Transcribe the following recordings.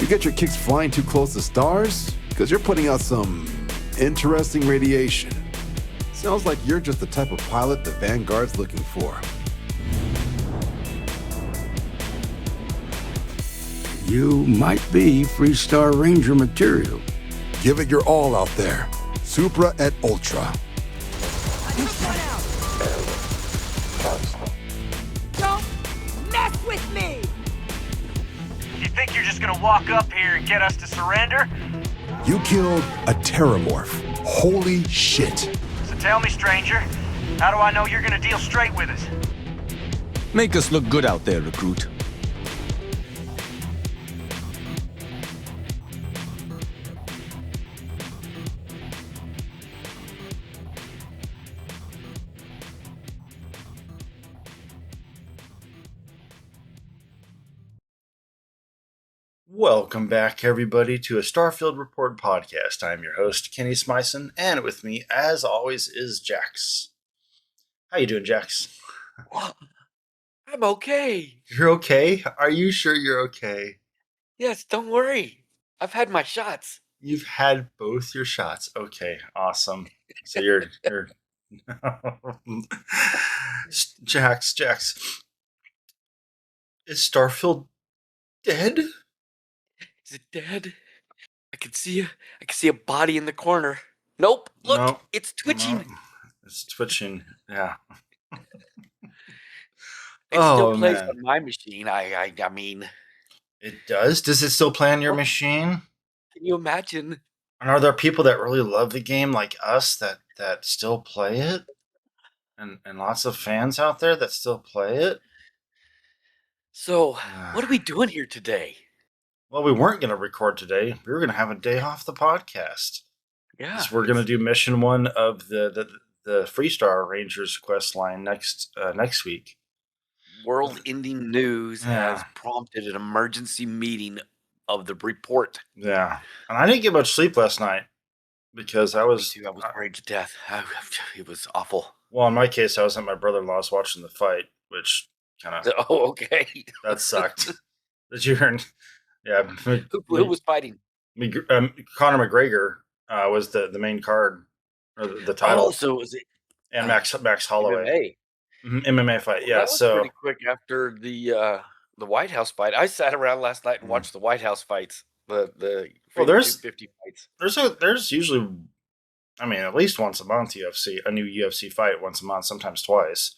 You get your kicks flying too close to stars? Because you're putting out some interesting radiation. Sounds like you're just the type of pilot the Vanguard's looking for. You might be Freestar Ranger material. Give it your all out there. Supra et Ultra. Don't mess with me! You think you're just gonna walk up here and get us to surrender? You killed a Terramorph. Holy shit. So tell me, stranger, how do I know you're gonna deal straight with us? Make us look good out there, recruit. Welcome back, everybody, to a Starfield Report podcast. I'm your host, Kenny Smyson, and with me, as always, is Jax. How you doing, Jax? I'm okay. You're okay? Are you sure you're okay? Yes, don't worry. I've had my shots. You've had both your shots. Okay, awesome. So you're Jax. Is Starfield dead? Is it dead? I can see a body in the corner. Nope. Look, No, it's twitching. no, it's twitching. Yeah. It still Oh, plays man. on my machine. I mean, It does? Does it still play on your machine? can you imagine? And are there people that really love the game like us that still play it? And lots of fans out there that still play it? So, what are we doing here today? Well, we weren't going to record today. We were going to have a day off the podcast. Yeah, 'Cause we're going to do mission 1 of the Freestar Rangers quest line next week. world-ending news Yeah. has prompted an emergency meeting of the report. Yeah. And I didn't get much sleep last night because I Me was too. I was worried to death. It was awful. well, in my case, I was at my brother-in-law's watching the fight, which kind of Oh, okay. that sucked. Did you hear? Yeah. Who was fighting? Conor McGregor was the main card or the title, Oh, so was it and Max Holloway MMA? MMA fight. Well, Yeah, that was so pretty quick after the White House fight. I sat around last night and watched the White House fights, the Well, there's- 250 fights. there's usually, I mean, at least once a month a new UFC fight once a month, sometimes twice.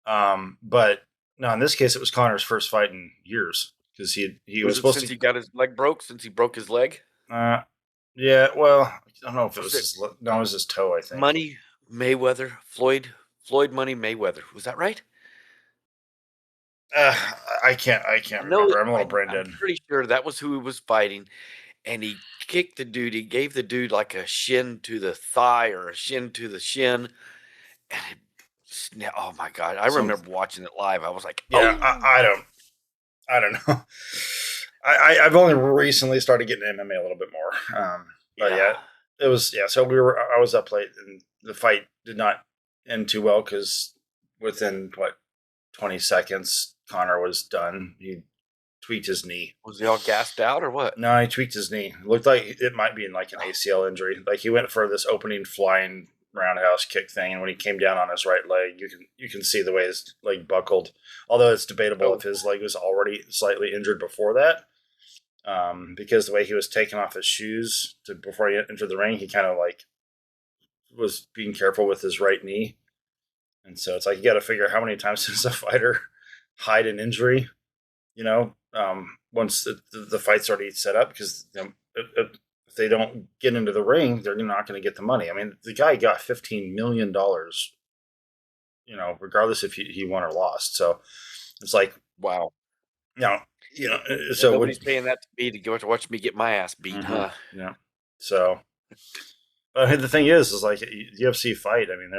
But no, in this case, it was Conor's first fight in years because he was Was it supposed since to. he got his leg broke? Since he broke his leg? Yeah, well, I don't know if it was Was no, it was his toe, I think. Money Mayweather, Floyd Money Mayweather. Was that right? I can't remember. I'm a little brain dead. I'm pretty sure that was who he was fighting, and he kicked the dude. He gave the dude like a shin to the thigh or a shin to the shin, and oh my god! I remember watching it live. I was like, Yeah, oh. I don't know. I've only recently started getting MMA a little bit more. But yeah, it was So I was up late, and the fight did not end too well because within 20 seconds, Conor was done. He tweaked his knee. Was he all gassed out or what? No, he tweaked his knee. It looked like it might be in like an ACL injury. Like he went for this opening flying roundhouse kick thing, and when he came down on his right leg, you can see the way his leg buckled. Although it's debatable if his leg was already slightly injured before that, because the way he was taking off his shoes before he entered the ring, he kind of like was being careful with his right knee, and so it's like you got to figure how many times does a fighter hide an injury, once the fight's already set up, because if they don't get into the ring, they're not going to get the money. I mean, the guy got $15 million, regardless if he won or lost. So it's like, Wow. So nobody's paying that to me to go to watch me get my ass beat, huh? Yeah. So, but the thing is like UFC fight. I mean,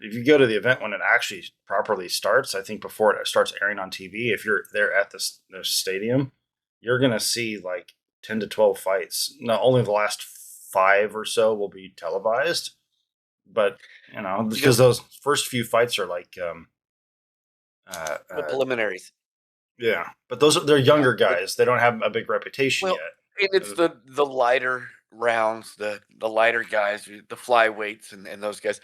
if you go to the event when it actually properly starts, I think before it starts airing on TV, if you're there at the stadium, you're gonna see like 10 to 12 fights. Not only the last 5 or so will be televised, but because those first few fights are like The preliminaries. yeah, but they're younger guys. They don't have a big reputation yet. And it's the lighter rounds, the lighter guys, the flyweights and those guys.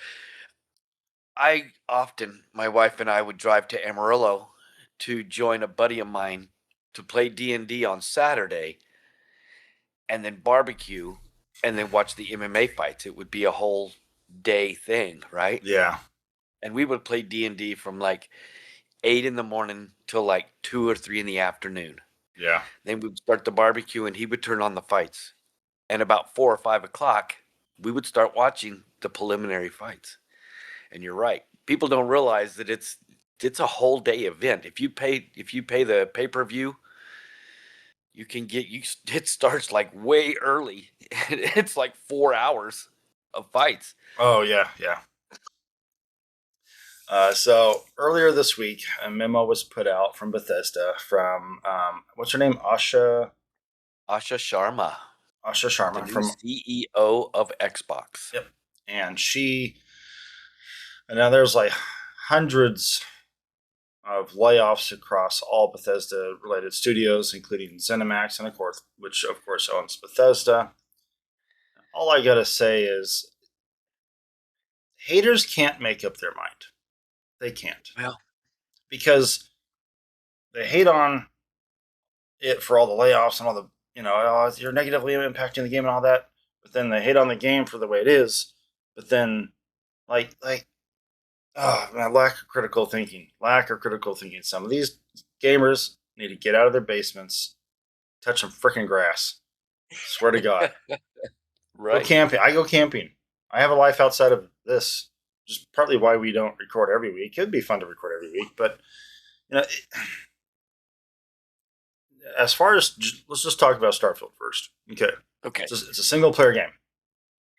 My wife and I would drive to Amarillo to join a buddy of mine to play D&D on Saturday and then barbecue and then watch the MMA fights. It would be a whole day thing, right? Yeah. And we would play D&D from like 8 in the morning till like 2 or 3 in the afternoon. Yeah. Then we'd start the barbecue and he would turn on the fights. And about 4 or 5 o'clock, we would start watching the preliminary fights. And you're right. People don't realize that it's a whole day event. If you pay the pay-per-view, you can it starts like way early. It's like 4 hours of fights. Oh yeah, yeah. So earlier this week, a memo was put out from Bethesda from what's her name, Asha Sharma, Asha the Sharma new from CEO of Xbox. Yep, and now there's like hundreds of layoffs across all Bethesda related studios, including ZeniMax and of course, which of course owns Bethesda. All I gotta say is, haters can't make up their mind. They can't, Well, because they hate on it for all the layoffs and all the, oh, you're negatively impacting the game and all that. But then they hate on the game for the way it is. But then, oh man, lack of critical thinking. Some of these gamers need to get out of their basements, touch some freaking grass. Swear to God. right. Go camping. I go camping. I have a life outside of this. Just partly why we don't record every week. It'd be fun to record every week, but as far as let's just talk about Starfield first. Okay. Okay. It's a single player game.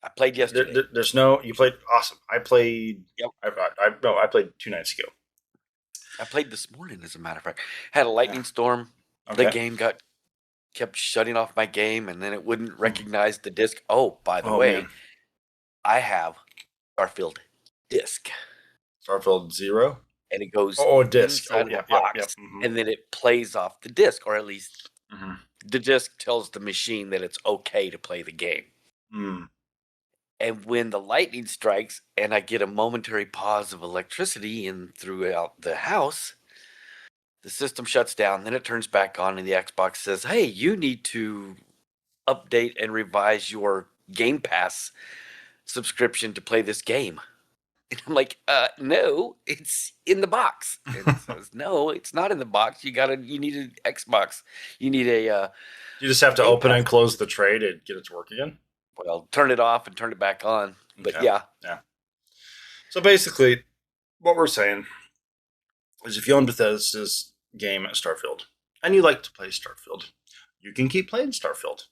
I played yesterday. There's no. You played awesome. I played. Yep. I played 2 nights ago. I played this morning, as a matter of fact. Had a lightning storm. Okay. The game kept shutting off my game, and then it wouldn't recognize the disc. Oh, by the way, man. I have Starfield disc, Starfield 0. and it goes disc. inside Yeah, the box, and then it plays off the disc, or at least the disc tells the machine that it's okay to play the game. Mm. And when the lightning strikes, and I get a momentary pause of electricity in throughout the house, the system shuts down, then it turns back on, and the Xbox says, "Hey, you need to update and revise your Game Pass subscription to play this game." And I'm like, no, it's in the box. And it says, no, it's not in the box. You need an Xbox. You need a, You just have to Game open Pass. and close the tray to get it to work again. well, turn it off and turn it back on. But Okay. yeah, So basically, what we're saying is, if you own Bethesda's game at Starfield and you like to play Starfield, you can keep playing Starfield.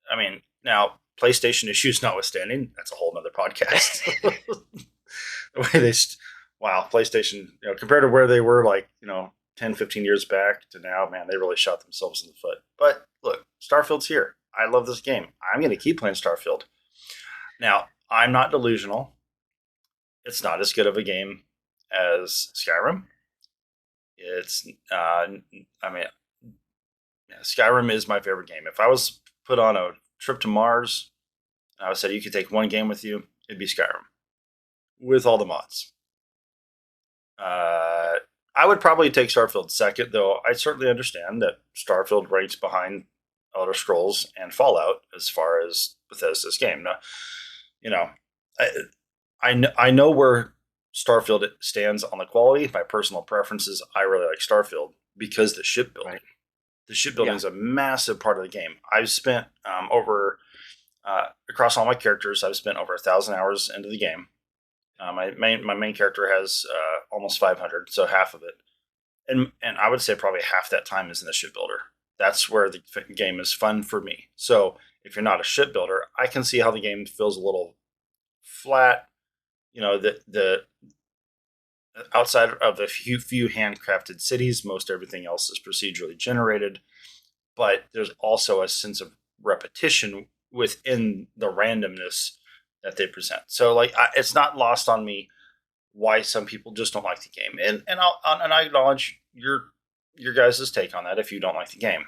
I mean, now PlayStation issues notwithstanding, that's a whole nother podcast. The way PlayStation, compared to where they were 10, 15 years back to now, man, they really shot themselves in the foot. But look, Starfield's here. I love this game. I'm going to keep playing Starfield. Now, I'm not delusional. It's not as good of a game as Skyrim. Skyrim is my favorite game. If I was put on a trip to Mars, I would say you could take one game with you, it'd be Skyrim, with all the mods. I would probably take Starfield second, though I certainly understand that Starfield ranks behind Elder Scrolls and Fallout as far as Bethesda's game. Now, I know where Starfield stands on the quality. My personal preferences, I really like Starfield because the shipbuilding. Right. The shipbuilding is a massive part of the game. I've spent across all my characters, I've spent over 1,000 hours into the game. My main character has almost 500, so half of it, and I would say probably half that time is in the shipbuilder. That's where the game is fun for me. So if you're not a shipbuilder, I can see how the game feels a little flat. The outside of a few handcrafted cities, most everything else is procedurally generated. But there's also a sense of repetition within the randomness that they present. So it's not lost on me why some people just don't like the game, and I acknowledge your guys' take on that if you don't like the game.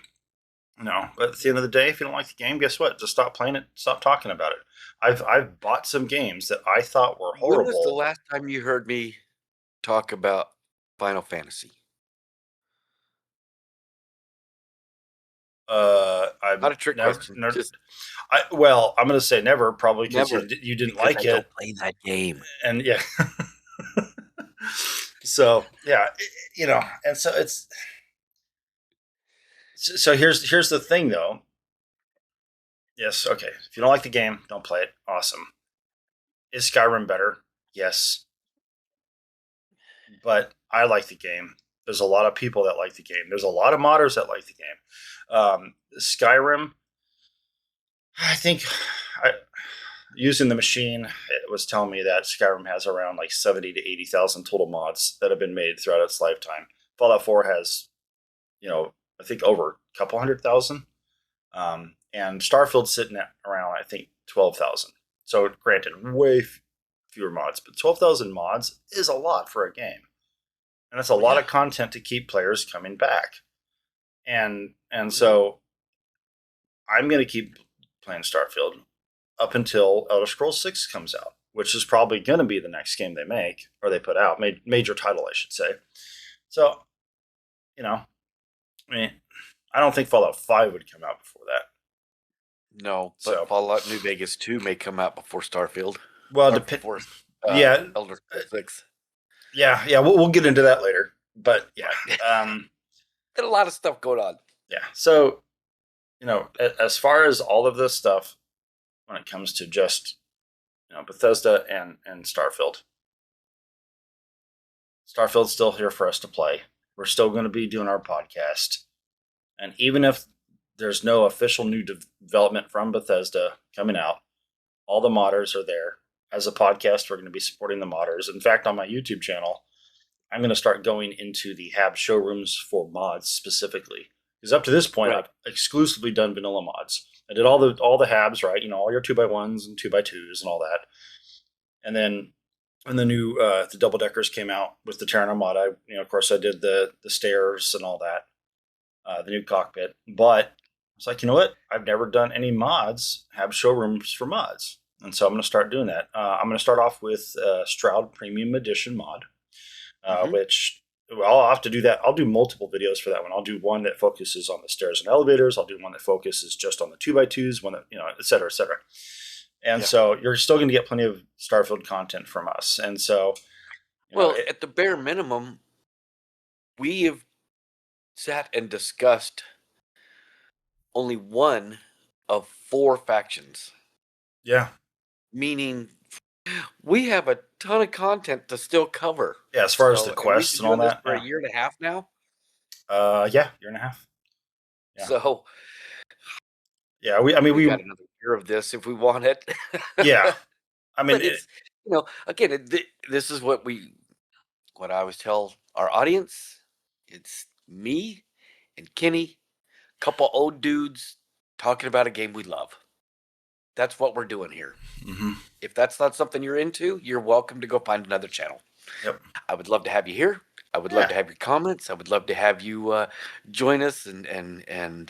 No, but at the end of the day, if you don't like the game, guess what? Just stop playing it. Stop talking about it. I've bought some games that I thought were When was the horrible. last time you heard me talk about Final Fantasy? I'm Not a trick never. question. No, Just well, I'm going to say never, probably because never, you didn't because I like it, don't play that game. and yeah. So yeah, and so it's so here's the thing though. Yes, okay. If you don't like the game, don't play it. Awesome. Is Skyrim better? Yes, but I like the game. There's a lot of people that like the game. There's a lot of modders that like the game. Skyrim, I think, I, using the machine, it was telling me that Skyrim has around like 70 to 80,000 total mods that have been made throughout its lifetime. Fallout 4 has, I think over a couple 100,000. And Starfield's sitting at around, I think, 12,000. So, granted, way fewer mods, but 12,000 mods is a lot for a game. And that's a lot of content to keep players coming back. And so I'm going to keep playing Starfield up until Elder Scrolls 6 comes out, which is probably going to be the next game they make or they put out, major title, I should say. So, I mean, I don't think Fallout 5 would come out before that. No, but Fallout New Vegas 2 may come out before Starfield. Well, before Elder Scrolls 6. Yeah, we'll get into that later. But yeah, got a lot of stuff going on. Yeah, so as far as all of this stuff, when it comes to just Bethesda and Starfield's still here for us to play. We're still going to be doing our podcast, and even if there's no official new development from Bethesda coming out, all the modders are there. As a podcast, we're going to be supporting the modders. In fact, on my YouTube channel, I'm going to start going into the HAB showrooms for mods specifically. Because up to this point, I've exclusively done vanilla mods. I did all the HABs, right? All your 2x1s and 2x2s and all that. And then when the new the double deckers came out with the Terranor mod, of course I did the stairs and all that, the new cockpit. But it's like, you know what? I've never done any mods, HAB showrooms for mods. And so I'm going to start doing that. I'm going to start off with Stroud Premium Edition mod, which I'll have to do that. I'll do multiple videos for that one. I'll do one that focuses on the stairs and elevators. I'll do one that focuses just on the 2x2s, one that, et cetera, et cetera. And so you're still going to get plenty of Starfield content from us. And so, at the bare minimum, we have sat and discussed only one of 4 factions. Yeah. Meaning we have a ton of content to still cover. Yeah, as far as the quests and all that. For a year and a half now? Yeah, year and a half. Yeah. So yeah, we got another year of this if we want it. Yeah. I mean, but it's, again, this is what I always tell our audience. It's me and Kenny, a couple old dudes talking about a game we love. That's what we're doing here. Mm-hmm. If that's not something you're into, you're welcome to go find another channel. Yep. I would love to have you here. I would love to have your comments. I would love to have you join us and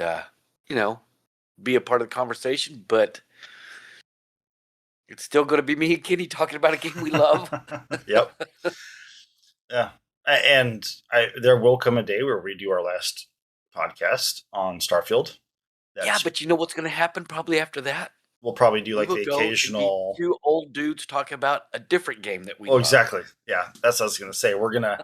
be a part of the conversation. But it's still going to be me and Kenny talking about a game we love. Yep. Yeah. And there will come a day where we do our last podcast on Starfield. But you know what's going to happen probably after that? We'll probably do like the occasional 2 old dudes talking about a different game that we love. Exactly. Yeah, that's what I was going to say. We're going to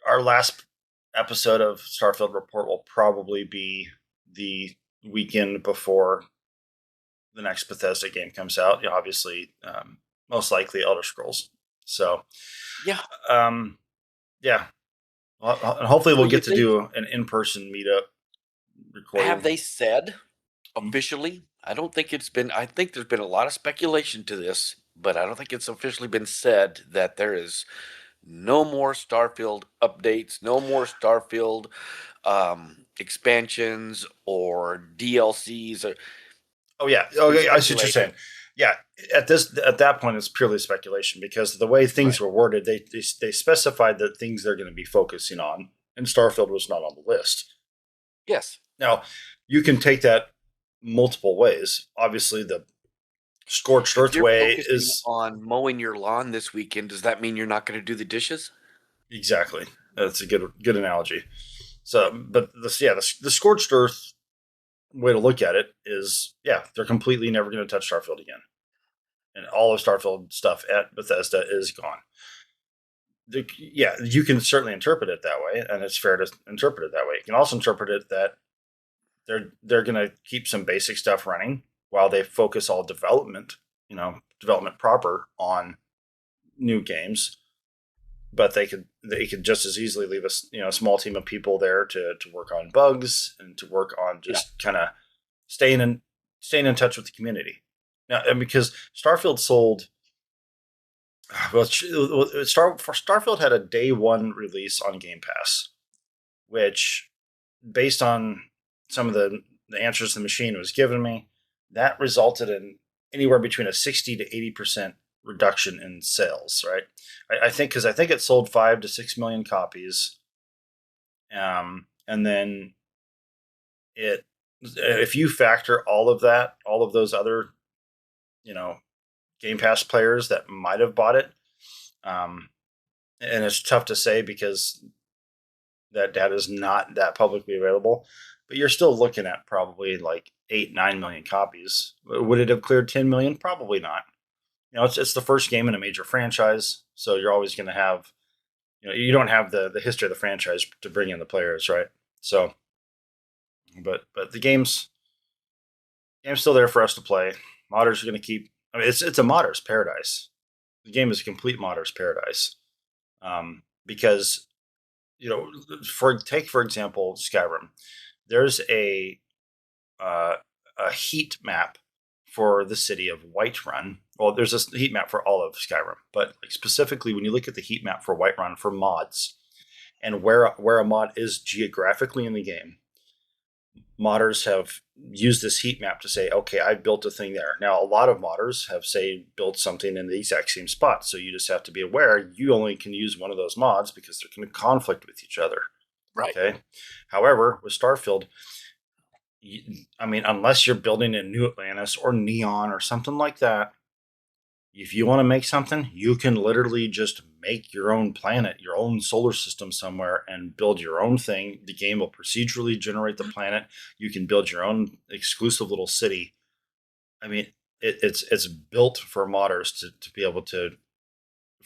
our last episode of Starfield Report will probably be the weekend before the next Bethesda game comes out. Obviously, most likely Elder Scrolls. So, yeah. Yeah. Well, hopefully we'll get to do an in-person meetup recording. Have they said officially? I don't think it's been. I think there's been a lot of speculation to this, but I don't think it's officially been said that there is no more Starfield updates, no more Starfield expansions or DLCs. I see what you're saying. Yeah, at that point, it's purely speculation because the way things were worded, they specified the things they're going to be focusing on, and Starfield was not on the list. Yes. Now, you can take that multiple ways. Obviously, the scorched If earth you're way focusing is on mowing your lawn this weekend, does that mean you're not going to do the dishes? exactly that's a good analogy. So, but the scorched earth way to look at it is, yeah, they're completely never going to touch Starfield again, and all of Starfield stuff at Bethesda is gone. Yeah, you can certainly interpret it that way, and it's fair to interpret it that way. You can also interpret it that they're going to keep some basic stuff running while they focus all development, development proper on new games. But they could just as easily leave a small team of people there to work on bugs and to work on Yeah. just kind of staying in touch with the community. Now, and because Starfield sold, well, Starfield had a day one release on Game Pass, which, based on some of the answers the machine was giving me, that resulted in anywhere between a 60 to 80% reduction in sales. Right, I think because I think it sold 5 to 6 million copies, and then it if you factor all of that, all of those other you know Game Pass players that might have bought it, um, and it's tough to say because that data is not that publicly available, but you're still looking at probably like 8, 9 million copies. Would it have cleared 10 million? Probably not. It's the first game in a major franchise, so you're always going to have, you don't have the history of the franchise to bring in the players, right? So, but the game's still there for us to play. Modders are going to keep. I mean, it's a modder's paradise. The game is a complete modder's paradise, because for example Skyrim. There's uh, a heat map for the city of Whiterun. Well, there's a heat map for all of Skyrim, but like specifically when you look at the heat map for Whiterun for mods and where a mod is geographically in the game, modders have used this heat map to say, okay, I built a thing there. Now, a lot of modders have, say, built something in the exact same spot. So you just have to be aware you only can use one of those mods because they're going to conflict with each other. Right. Okay. However, with Starfield, I mean, unless you're building in New Atlantis or Neon or something like that, if you want to make something, you can literally just make your own planet, your own solar system somewhere and build your own thing. The game will procedurally generate the planet. You can build your own exclusive little city. I mean, it's built for modders to be able to To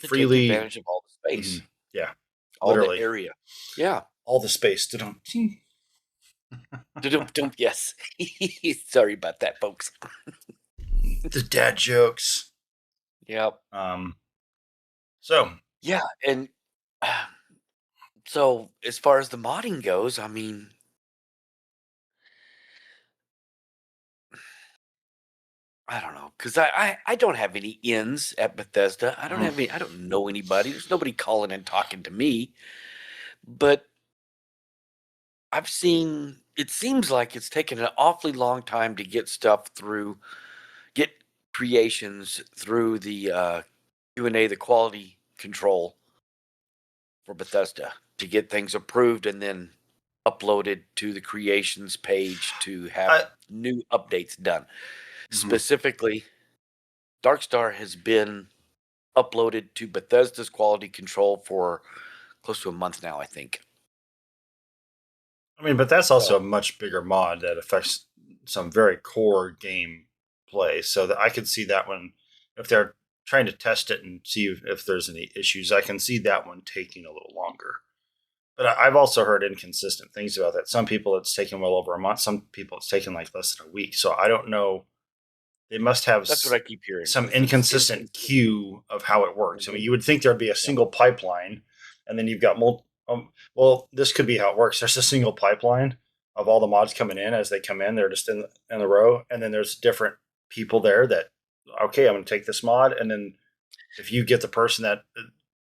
take freely, advantage of all the space, yeah, all the literally area. Yeah. all the space. Yes. Sorry about that, folks. The dad jokes. Yep. So Yeah, and so as far as the modding goes, I mean, I don't know, because I don't have any ins at Bethesda. I don't have any. I don't know anybody. There's nobody calling and talking to me. But I've seen. It seems like it's taken an awfully long time to get stuff through, get creations through the Q&A, the quality control for Bethesda, to get things approved and then uploaded to the creations page to have new updates done. Specifically, Darkstar has been uploaded to Bethesda's quality control for close to a month now, I think. I mean, but that's also a much bigger mod that affects some very core game play. So that I could see that one, if they're trying to test it and see if there's any issues, I can see that one taking a little longer. But I've also heard inconsistent things about that. Some people it's taken well over a month. Some people it's taken like less than a week. So I don't know. They must have That's what I keep hearing. some inconsistent queue of how it works. I mean, you would think there'd be a single pipeline, and then you've got well, this could be how it works. There's a single pipeline of all the mods coming in as they come in. They're just in the row, and then there's different people there that, okay, I'm going to take this mod, and then if you get the person that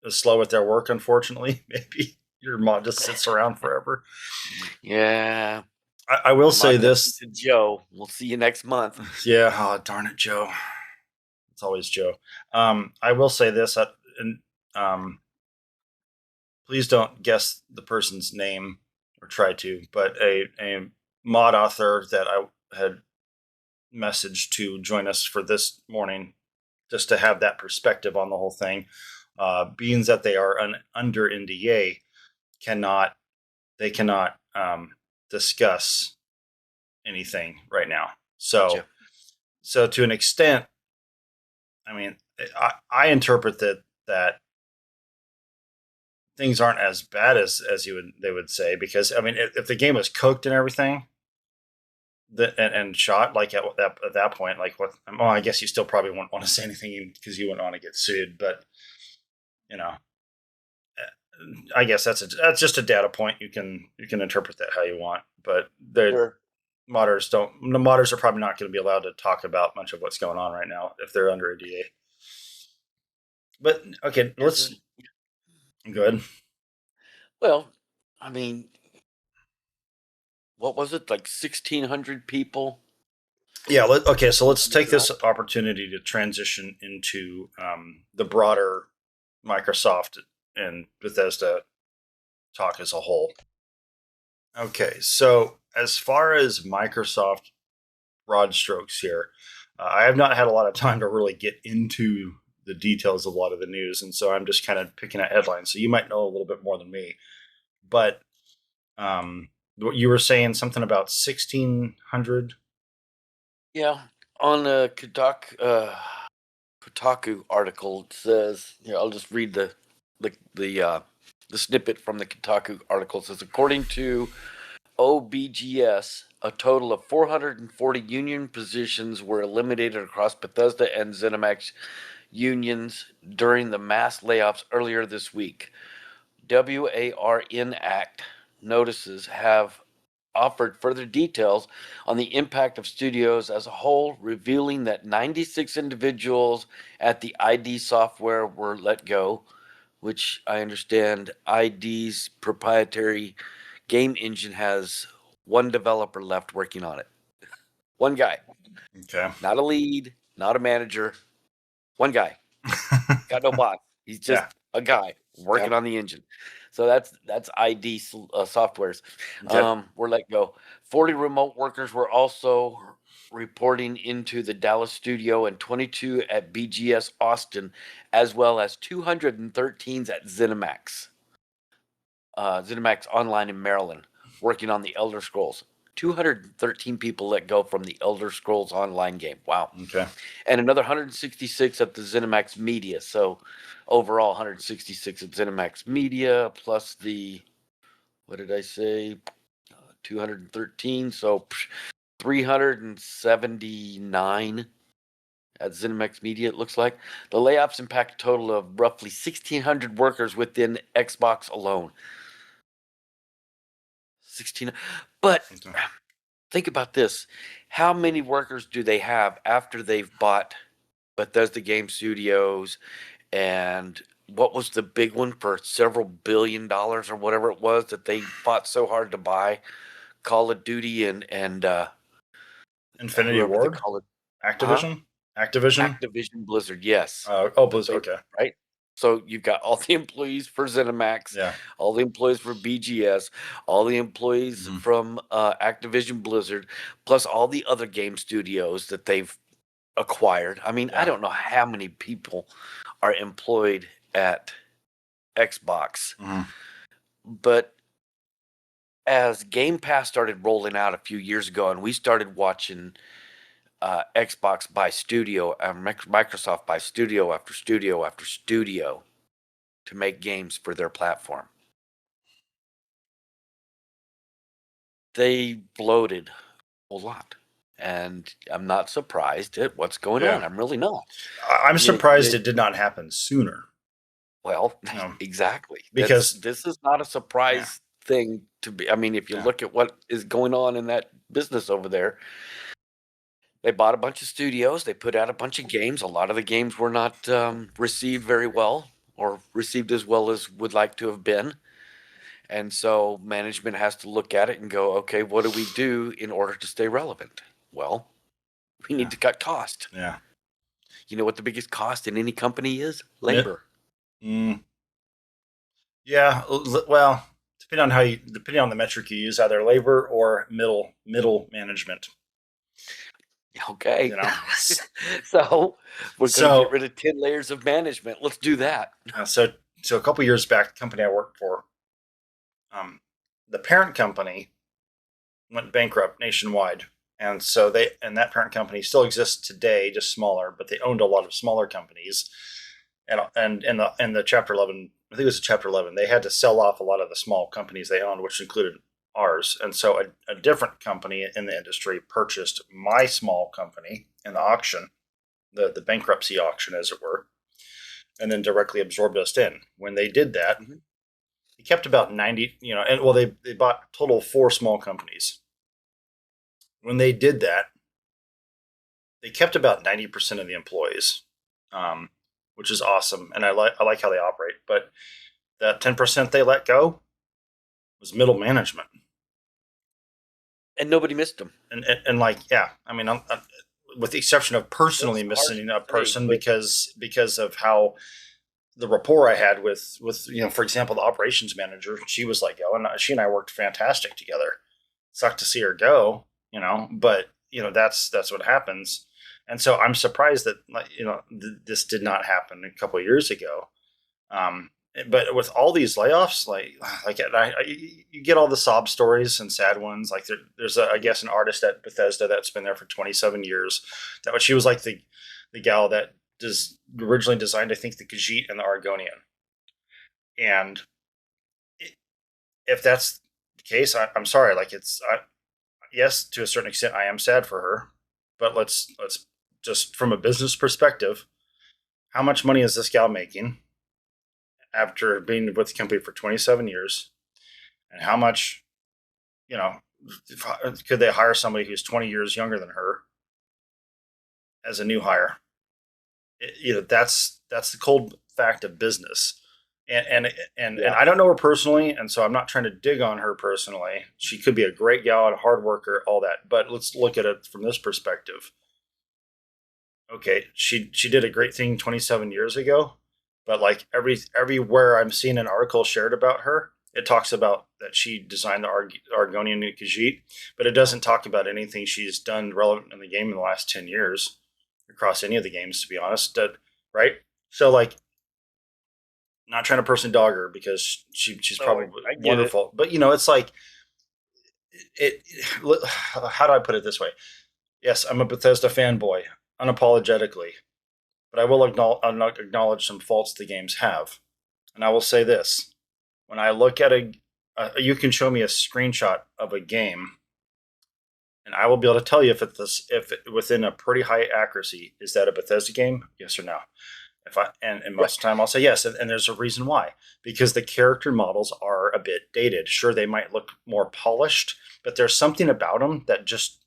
is slow at their work, unfortunately, maybe your mod just sits around forever. Yeah. I will say this, Joe. We'll see you next month. Yeah, oh, darn it, Joe. It's always Joe. I will say this, and please don't guess the person's name or try to, but a mod author that I had messaged to join us for this morning, just to have that perspective on the whole thing. Being that they are under NDA, cannot discuss anything right now. Gotcha. So to an extent, I mean, I interpret that things aren't as bad as they would say, because I mean, if the game was cooked and everything, and shot like at that point, like what? Well, I guess you still probably wouldn't want to say anything because you wouldn't want to get sued. But you know, I guess that's just a data point. You can interpret that how you want, but Sure. the modders are probably not going to be allowed to talk about much of what's going on right now if they're under a DA. But okay, let's good. Well, I mean, what was it, like 1,600 people? Yeah. Okay. So let's take this opportunity to transition into the broader Microsoft and Bethesda talk as a whole. Okay. So as far as Microsoft broad strokes here, I have not had a lot of time to really get into the details of a lot of the news, and so I'm just kind of picking at headlines. So you might know a little bit more than me, but what you were saying something about 1,600. Yeah, on a Kotaku article, it says, I'll just read the snippet from the Kotaku article. It says, according to OBGS, a total of 440 union positions were eliminated across Bethesda and ZeniMax unions during the mass layoffs earlier this week. WARN Act notices have offered further details on the impact of studios as a whole, revealing that 96 individuals at the ID Software were let go, which I understand ID's proprietary game engine has one developer left working on it. One guy, Okay. not a lead, not a manager, one guy. Got no boss. He's just Yeah. a guy working on the engine. So that's ID softwares. Okay. Were let go. 40 remote workers were also reporting into the Dallas studio and 22 at BGS Austin, as well as 213 at ZeniMax. ZeniMax Online in Maryland, working on the Elder Scrolls. 213 people let go from the Elder Scrolls Online game. Wow. Okay. And another 166 at the ZeniMax Media. So overall, 166 at ZeniMax Media plus what did I say? 213. So 379 at ZeniMax Media, it looks like. The layoffs impact a total of roughly 1,600 workers within Xbox alone. 16. But Okay. think about this. How many workers do they have after they've bought Bethesda Game Studios? And what was the big one for several $billion or whatever it was that they fought so hard to buy? Call of Duty and Infinity whoever the Ward, Call of Activision, Activision. Activision Blizzard, yes. Blizzard. Okay. Right? So you've got all the employees for ZeniMax, Yeah. all the employees for BGS, all the employees Mhm. from Activision Blizzard, plus all the other game studios that they've acquired. I mean, I Yeah. don't know how many people are employed at Xbox, Mhm. but as Game Pass started rolling out a few years ago, and we started watching Xbox buy studio, Microsoft buy studio after studio after studio to make games for their platform. They bloated a lot, and I'm not surprised at what's going on. Yeah. I'm really not. I'm surprised You it did not happen sooner. Well, No. exactly. Because This is not a surprise thing to be. I mean, if you Yeah. look at what is going on in that business over there, they bought a bunch of studios. They put out a bunch of games. A lot of the games were not received very well, or received as well as would like to have been. And so management has to look at it and go, okay, what do we do in order to stay relevant? Well, we need to cut cost. Yeah. You know what the biggest cost in any company is? Labor. Yeah. Well, depending on the metric you use, either labor or middle management. Okay. You know, So we're going to so get rid of 10 layers of management. Let's do that. so a couple years back, the company I worked for, the parent company went bankrupt nationwide, and so that parent company still exists today, just smaller, but they owned a lot of smaller companies, and in the Chapter 11, I think it was Chapter 11, they had to sell off a lot of the small companies they owned, which included ours, and so a different company in the industry purchased my small company in the auction, the bankruptcy auction, as it were, and then directly absorbed us in. When they did that, they kept about 90, and well, they bought a total of 4 small companies. When they did that, they kept about 90% of the employees, which is awesome, and I like how they operate. But that 10% they let go was middle management, And nobody missed them. and like, yeah, I mean, with the exception of personally That's hard missing to a say, person but- because of how the rapport I had with for example, the operations manager, she was like, oh, and she and I worked fantastic together. Sucked to see her go, but that's what happens. And so I'm surprised that this did not happen a couple of years ago. But with all these layoffs, you get all the sob stories and sad ones. Like there's I guess an artist at Bethesda that's been there for 27 years. That she was like the gal that originally designed, I think, the Khajiit and the Argonian. And if that's the case, I'm sorry. Like yes, to a certain extent, I am sad for her. But let's just from a business perspective, how much money is this gal making after being with the company for 27 years? And how much, could they hire somebody who's 20 years younger than her as a new hire? That's the cold fact of business. And I don't know her personally, and so I'm not trying to dig on her personally. She could be a great gal, a hard worker, all that. But let's look at it from this perspective. Okay, she did a great thing 27 years ago, but like everywhere I'm seeing an article shared about her, it talks about that she designed the Argonian Khajiit, but it doesn't talk about anything she's done relevant in the game in the last 10 years across any of the games, to be honest. Right? So like, not trying to person dog her because she's probably wonderful, but it's like it. How do I put it this way? Yes, I'm a Bethesda fanboy, unapologetically, but I will acknowledge some faults the games have, and I will say this: when I look at you can show me a screenshot of a game, and I will be able to tell you if within a pretty high accuracy, is that a Bethesda game? Yes or no? And most of the time I'll say yes, and there's a reason why. Because the character models are a bit dated. Sure, they might look more polished, but there's something about them that just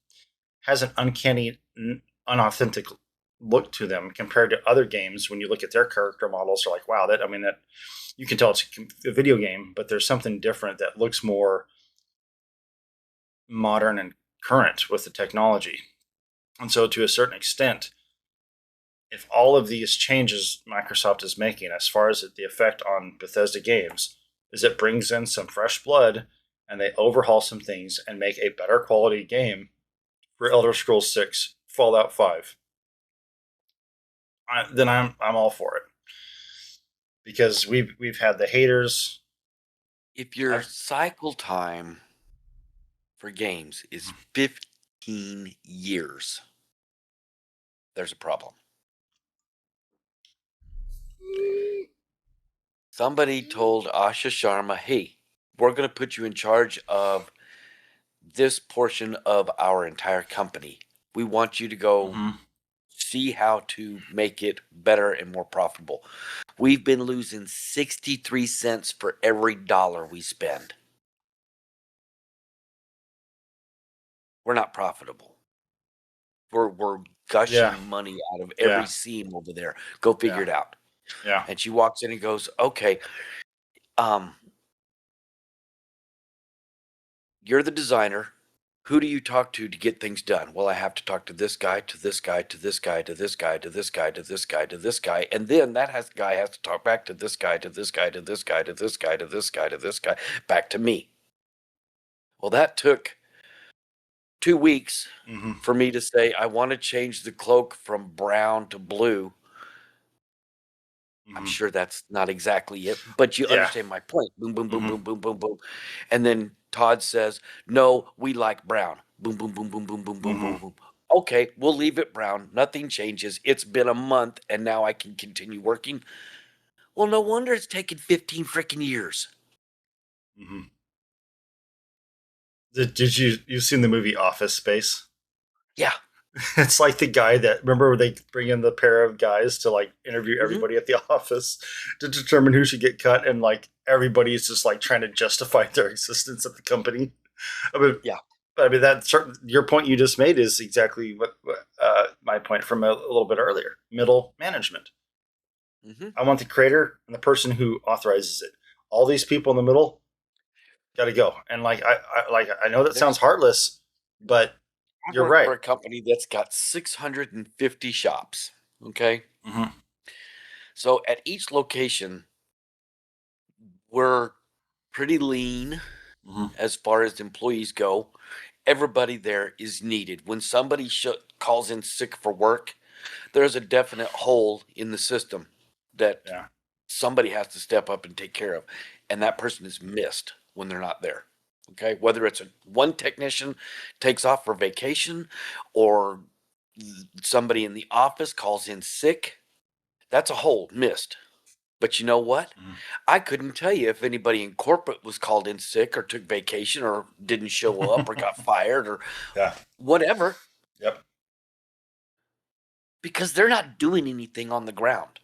has an uncanny, unauthentic look to them compared to other games. When you look at their character models, you're like, wow, that you can tell it's a video game, but there's something different that looks more modern and current with the technology. And so to a certain extent, if all of these changes Microsoft is making as far as the effect on Bethesda games is it brings in some fresh blood and they overhaul some things and make a better quality game for Elder Scrolls 6, Fallout 5, then I'm all for it. Because we've had the haters. If your cycle time for games is 15 years, there's a problem. Somebody told Asha Sharma, hey, we're going to put you in charge of this portion of our entire company. We want you to go see how to make it better and more profitable. We've been losing 63 cents for every dollar we spend. We're not profitable. We're gushing money out of every seam over there. Go figure it out. Yeah. And she walks in and goes, okay, you're the designer. Who do you talk to get things done? Well, I have to talk to this guy, to this guy, to this guy, to this guy, to this guy, to this guy, to this guy, and then guy has to talk back to this guy, to this guy, to this guy, to this guy, to this guy, to this guy, back to me. Well, that took 2 weeks Mm-hmm. for me to say I want to change the cloak from brown to blue. I'm sure that's not exactly it, but you Yeah. understand my point. Boom, boom, boom, boom, boom, boom, boom. And then Todd says, no, we like brown. Boom, boom, boom, boom, boom, boom, boom, boom, boom. Okay, we'll leave it brown. Nothing changes. It's been a month and now I can continue working. Well, no wonder it's taken 15 freaking years. Mm-hmm. Did you've seen the movie Office Space? Yeah. It's like the guy that, remember where they bring in the pair of guys to like interview everybody at the office to determine who should get cut, and like everybody's just like trying to justify their existence at the company. I mean, Yeah. but I mean that your point you just made is exactly what my point from a little bit earlier. Middle management. I want the creator and the person who authorizes it. All these people in the middle got to go. And like I know that sounds heartless, but I you're work right. for a company that's got 650 shops. Okay. Mm-hmm. So at each location, we're pretty lean as far as employees go. Everybody there is needed. When somebody calls in sick for work, there's a definite hole in the system that Yeah. somebody has to step up and take care of. And that person is missed when they're not there. Okay. Whether it's one technician takes off for vacation or somebody in the office calls in sick, that's a hole missed. But you know what? I couldn't tell you if anybody in corporate was called in sick or took vacation or didn't show up or got fired or Yeah. whatever. Yep. Because they're not doing anything on the ground.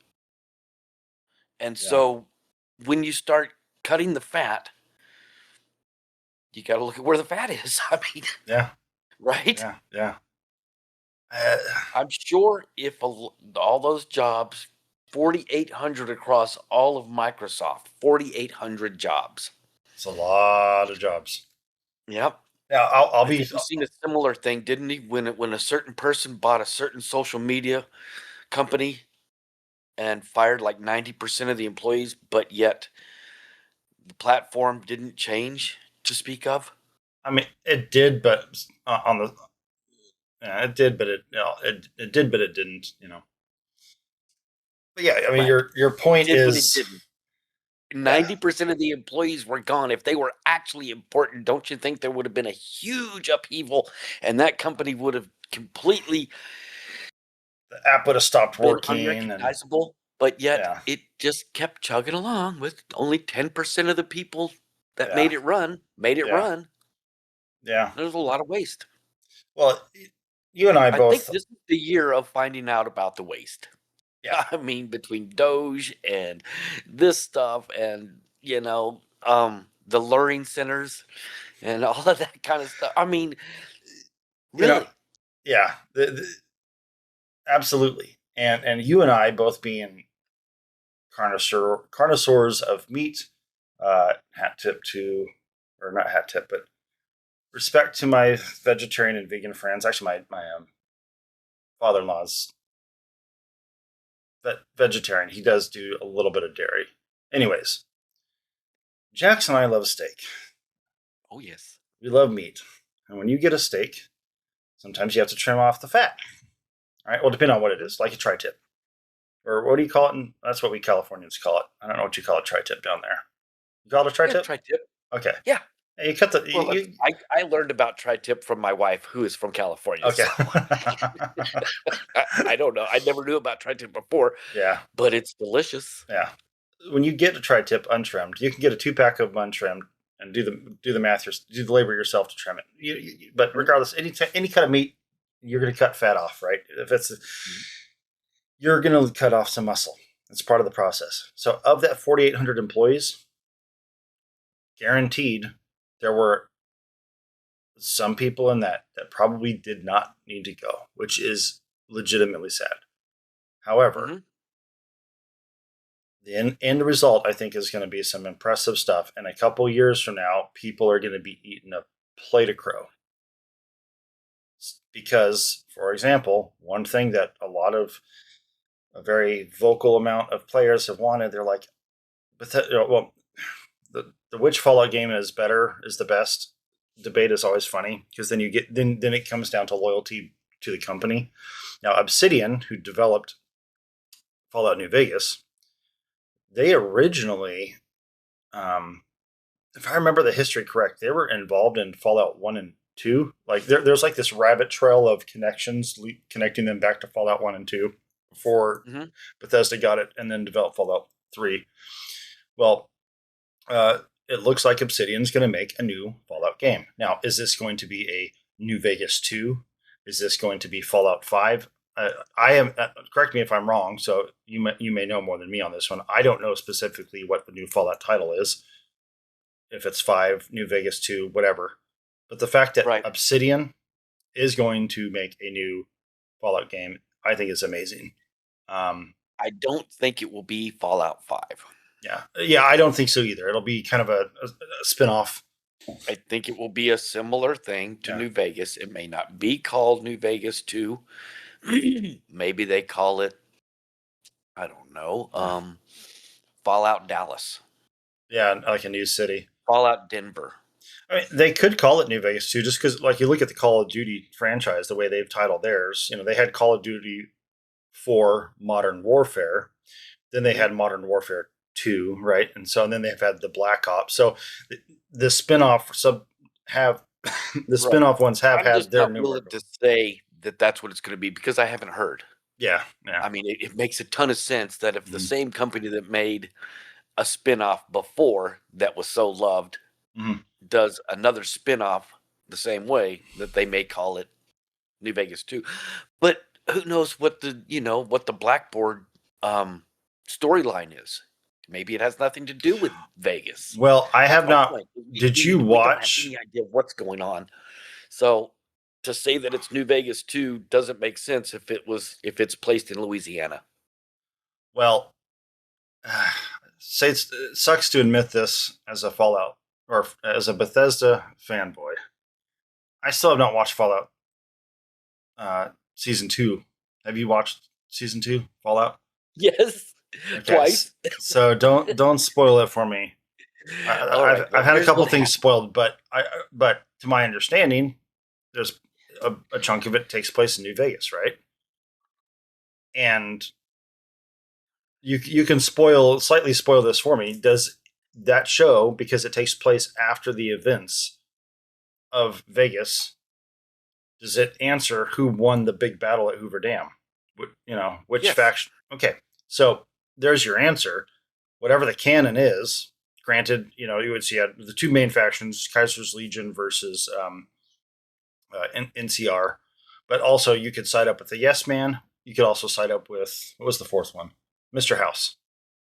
And so when you start cutting the fat, you got to look at where the fat is. I mean, Yeah. right? Yeah. Yeah. I'm sure if all those jobs, 4,800 across all of Microsoft, 4,800 jobs. It's a lot of jobs. Yep. Now I'll I be. think you've seen a similar thing, didn't he? When a certain person bought a certain social media company and fired like 90% of the employees, but yet the platform didn't change to speak of. I mean, it did, but on the. Yeah, it did, but it did, but it didn't. You know. But yeah, I mean, Right. your point It did, but it is. didn't. 90% of the employees were gone. If they were actually important, don't you think there would have been a huge upheaval and that company would have completely The app would have stopped been working, and unrecognizable? But yet yeah, it just kept chugging along with only 10% of the people that yeah, made it run. yeah. Yeah. There's a lot of waste. Well, you and I I think both. this is the year of finding out about the waste. Yeah. I mean, between Doge and this stuff and, the luring centers and all of that kind of stuff. I mean, You know, really? yeah, absolutely. And you and I both being connoisseurs of meat, hat tip to, or not hat tip, but respect to my vegetarian and vegan friends. Actually, my father-in-law's vegetarian. He does do a little bit of dairy. Anyways, Jackson and I love steak. Oh, yes. We love meat. And when you get a steak, sometimes you have to trim off the fat. All right. Well, depending on what it is, like a tri-tip. Or what do you call it? That's what we Californians call it. I don't know what you call a tri-tip down there. You call it a tri-tip? Yeah, tri-tip. Okay. Yeah. And you cut the. Well, I learned about tri-tip from my wife, who is from California. Okay. So I don't know. I never knew about tri-tip before. Yeah. But it's delicious. Yeah. When you get a tri-tip untrimmed, you can get a 2-pack of them untrimmed and do the math, do the labor yourself to trim it. But regardless, any kind of meat, you're going to cut fat off, right? If it's, you're going to cut off some muscle. It's part of the process. So of that 4,800 employees, guaranteed there were some people in that probably did not need to go, which is legitimately sad. However, the end result, I think, is going to be some impressive stuff. And a couple years from now, people are going to be eating a plate of crow. because, for example, one thing that a very vocal amount of players have wanted, they're like, well, the which Fallout game is better, is the best. Debate is always funny because then it comes down to loyalty to the company. Now, Obsidian, who developed Fallout New Vegas, they originally, if I remember the history correct, they were involved in Fallout 1 and 2. Like there's like this rabbit trail of connections connecting them back to Fallout 1 and 2 before Bethesda got it and then developed Fallout 3. Well, it looks like Obsidian's going to make a new Fallout game. Now, is this going to be a New Vegas 2? Is this going to be Fallout 5? I am. Correct me if I'm wrong. So you may know more than me on this one. I don't know specifically what the new Fallout title is. If it's 5, New Vegas 2, whatever. But the fact that Obsidian is going to make a new Fallout game, I think is amazing. I don't think it will be Fallout 5. Yeah, I don't think so either. It'll be kind of a spin-off. I think it will be a similar thing to New Vegas. It may not be called New Vegas 2. Maybe they call it, I don't know, Fallout Dallas. Yeah, like a new city. Fallout Denver. I mean, they could call it New Vegas too, just because, like, you look at the Call of Duty franchise, the way they've titled theirs. You know, they had Call of Duty 4 Modern Warfare, then they had Modern Warfare 2, right? And so then they've had the Black Ops. So the spin-off spin-off ones have had their new. I'm willing to say that that's what it's going to be because I haven't heard. Yeah. I mean, it makes a ton of sense that if the same company that made a spin-off before that was so loved does another spin-off the same way, that they may call it New Vegas 2. But who knows what the Blackboard storyline is. Maybe it has nothing to do with Vegas. Well, I have not. Did you watch? We don't have any idea what's going on. So to say that it's New Vegas 2 doesn't make sense if it's placed in Louisiana. Well, it sucks to admit this as a Fallout or as a Bethesda fanboy. I still have not watched Fallout Season 2. Have you watched Season 2 Fallout? Yes, twice. So don't spoil it for me. I've had a couple things spoiled, but to my understanding, there's a chunk of it takes place in New Vegas, right? And you can slightly spoil this for me. Does that show, because it takes place after the events of Vegas, does it answer who won the big battle at Hoover Dam? Which faction? Okay, so there's your answer. Whatever the canon is, granted, you would see the two main factions, Kaiser's Legion versus NCR, but also you could side up with the Yes Man. You could also side up with, what was the fourth one? Mr. House.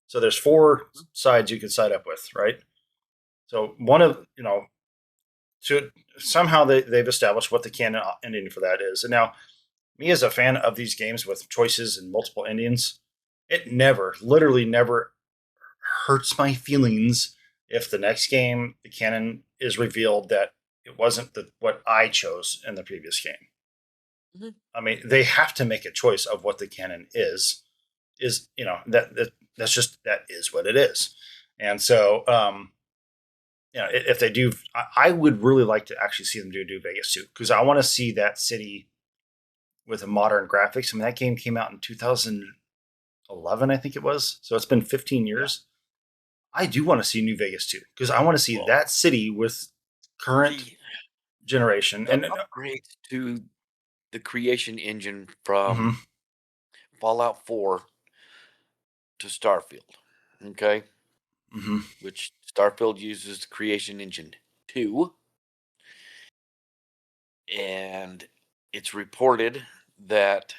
So there's 4 sides you could side up with, right? So somehow they've established what the canon ending for that is. And now, me as a fan of these games with choices and multiple endings, it literally never hurts my feelings if the next game, the canon is revealed that it wasn't what I chose in the previous game. Mm-hmm. I mean, they have to make a choice of what the canon is that's just, that is what it is. And so, if they do, I would really like to actually see them do New Vegas too, because I want to see that city with a modern graphics. I mean, that game came out in 2011, I think it was. So it's been 15 years. I do want to see New Vegas too, because I want to see that city with current generation and upgrades to the creation engine from Fallout 4 to Starfield. Okay. Which Starfield uses the creation engine 2. And it's reported that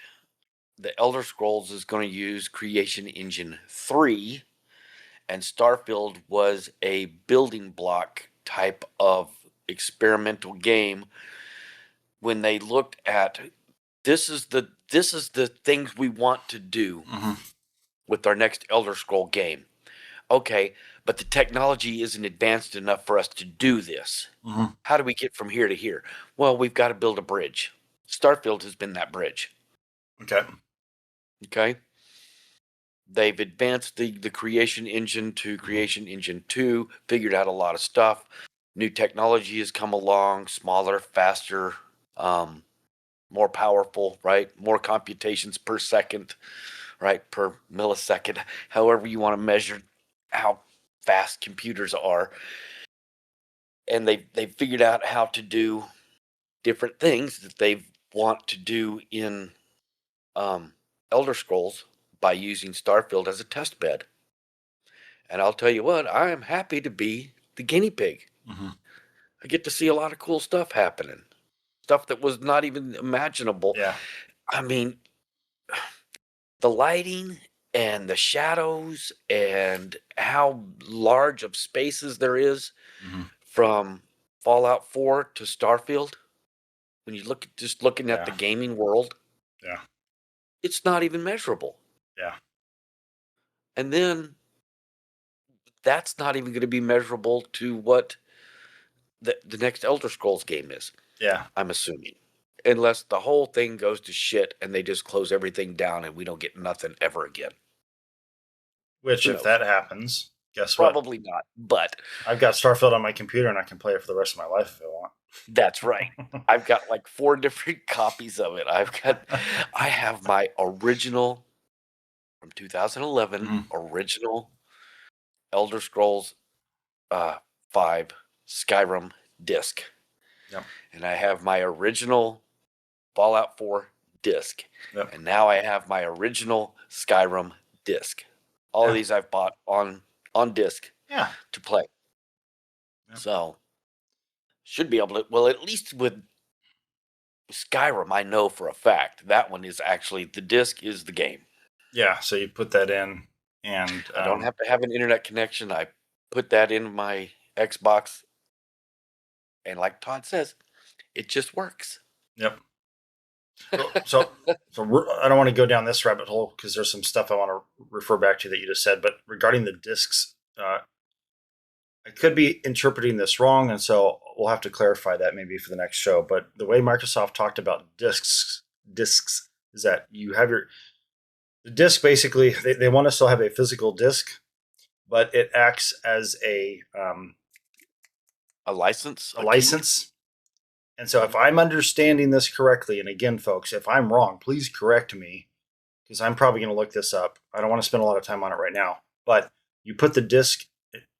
the Elder Scrolls is going to use creation engine 3, and Starfield was a building block type of experimental game when they looked at this is the things we want to do with our next Elder Scroll game. Okay, but the technology isn't advanced enough for us to do this. How do we get from here to here? Well, we've got to build a bridge. Starfield has been that bridge. Okay. Okay. They've advanced the creation engine to creation engine 2, figured out a lot of stuff. New technology has come along, smaller, faster, more powerful, right? More computations per second, right? Per millisecond, however you want to measure how fast computers are. And they've figured out how to do different things that they want to do in Elder Scrolls by using Starfield as a test bed. And I'll tell you what, I am happy to be the guinea pig. Mm-hmm. I get to see a lot of cool stuff happening, stuff that was not even imaginable. Yeah. I mean, the lighting and the shadows and how large of spaces there is Mm-hmm. from Fallout 4 to Starfield. When you look just looking at the Yeah. gaming world, Yeah. it's not even measurable. Yeah. And then that's not even going to be measurable to what the next Elder Scrolls game is, Yeah. I'm assuming. Unless the whole thing goes to shit and they just close everything down and we don't get nothing ever again. Which, Who if knows? that happens, guess what? Probably not, but I've got Starfield on my computer and I can play it for the rest of my life if I want. that's right. I've got like 4 different copies of it. I have my original from 2011 Mhm. original Elder Scrolls 5 Skyrim disc. Yep. And I have my original Fallout 4 disc. Yep. And now I have my original Skyrim disc. All of Yeah. these I've bought on disc Yeah. to play. Yep. So should be able to, well, at least with Skyrim, I know for a fact that one is actually the disc is the game. Yeah. So you put that in, and I don't have to have an internet connection. I put that in my Xbox, and like Todd says, it just works. Yep. So I don't want to go down this rabbit hole because there's some stuff I want to refer back to that you just said. But regarding the discs, I could be interpreting this wrong, and so we'll have to clarify that maybe for the next show. But the way Microsoft talked about discs is that you have the disc basically they want to still have a physical disc, but it acts as a license, a license. And so if I'm understanding this correctly, and again, folks, if I'm wrong, please correct me because I'm probably going to look this up. I don't want to spend a lot of time on it right now. But you put the disc,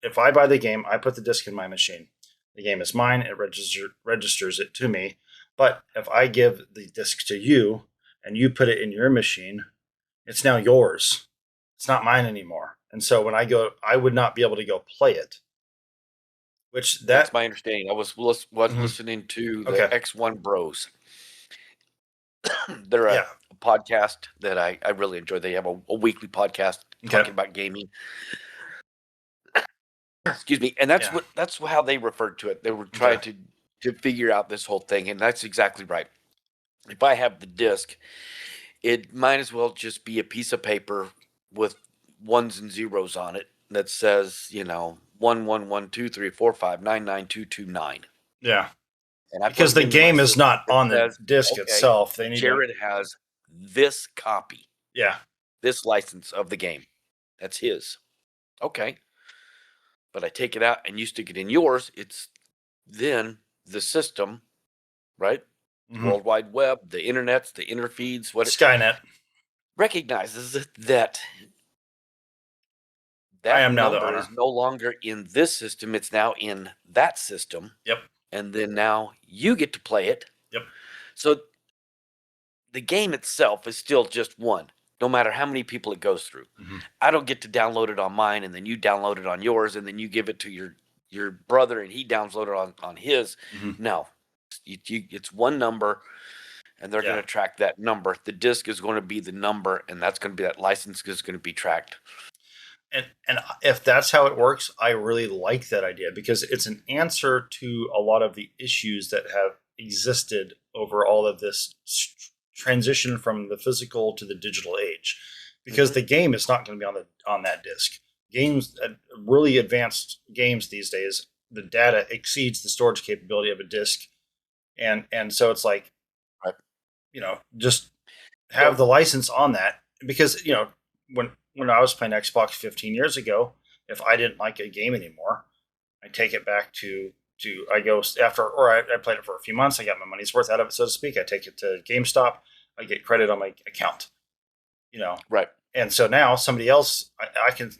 if I buy the game, I put the disc in my machine. The game is mine. It registers it to me. But if I give the disc to you and you put it in your machine, it's now yours. It's not mine anymore. And so when I go, I would not be able to go play it. That's my understanding. I was listening to the Okay. X1 Bros. They're a podcast that I really enjoy. They have a weekly podcast talking about gaming. Excuse me. And that's how they referred to it. They were trying to figure out this whole thing, and that's exactly right. If I have the disc, it might as well just be a piece of paper with ones and zeros on it that says, 1112345992229. Yeah. And because the game is not on the disc itself. They need Jared has this copy. Yeah. This license of the game. That's his. Okay. But I take it out and you stick it in yours. It's then the system, right? Mm-hmm. World Wide Web, the internets, the interfeeds, Skynet recognizes that I am now the number owner. is no longer in this system. It's now in that system. Yep. And then now you get to play it. Yep. So the game itself is still just one, no matter how many people it goes through. Mm-hmm. I don't get to download it on mine, and then you download it on yours, and then you give it to your brother, and he downloads it on his. Mm-hmm. No, it's one number, and they're going to track that number. The disc is going to be the number, and that's going to be that license is going to be tracked. And if that's how it works, I really like that idea because it's an answer to a lot of the issues that have existed over all of this transition from the physical to the digital age. Because the game is not going to be on that disc. Games, really advanced games these days, the data exceeds the storage capability of a disc, and so it's like, just have the license on that, because when I was playing Xbox 15 years ago, if I didn't like a game anymore, I take it back to I go after, or I played it for a few months. I got my money's worth out of it, so to speak. I take it to GameStop. I get credit on my account. Right. And so now somebody else, I can,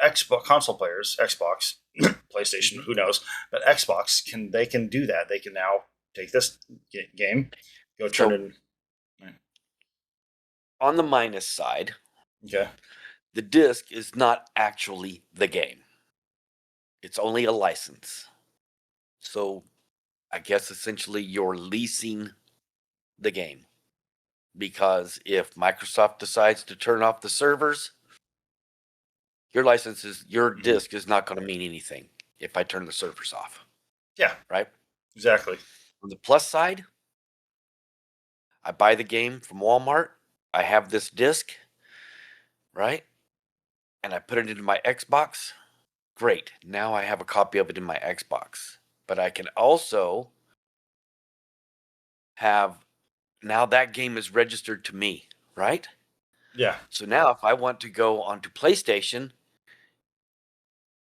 Xbox console players, Xbox, PlayStation, who knows, but Xbox they can do that. They can now take this game, go turn it. On the minus side, Okay. the disc is not actually the game. It's only a license. So I guess essentially you're leasing the game. Because if Microsoft decides to turn off the servers, your disc is not going to mean anything if I turn the servers off. Yeah. Right? Exactly. On the plus side, I buy the game from Walmart. I have this disc, right? And I put it into my Xbox. Great. Now I have a copy of it in my Xbox. But I can also have, now that game is registered to me, right? Yeah. So now if I want to go onto PlayStation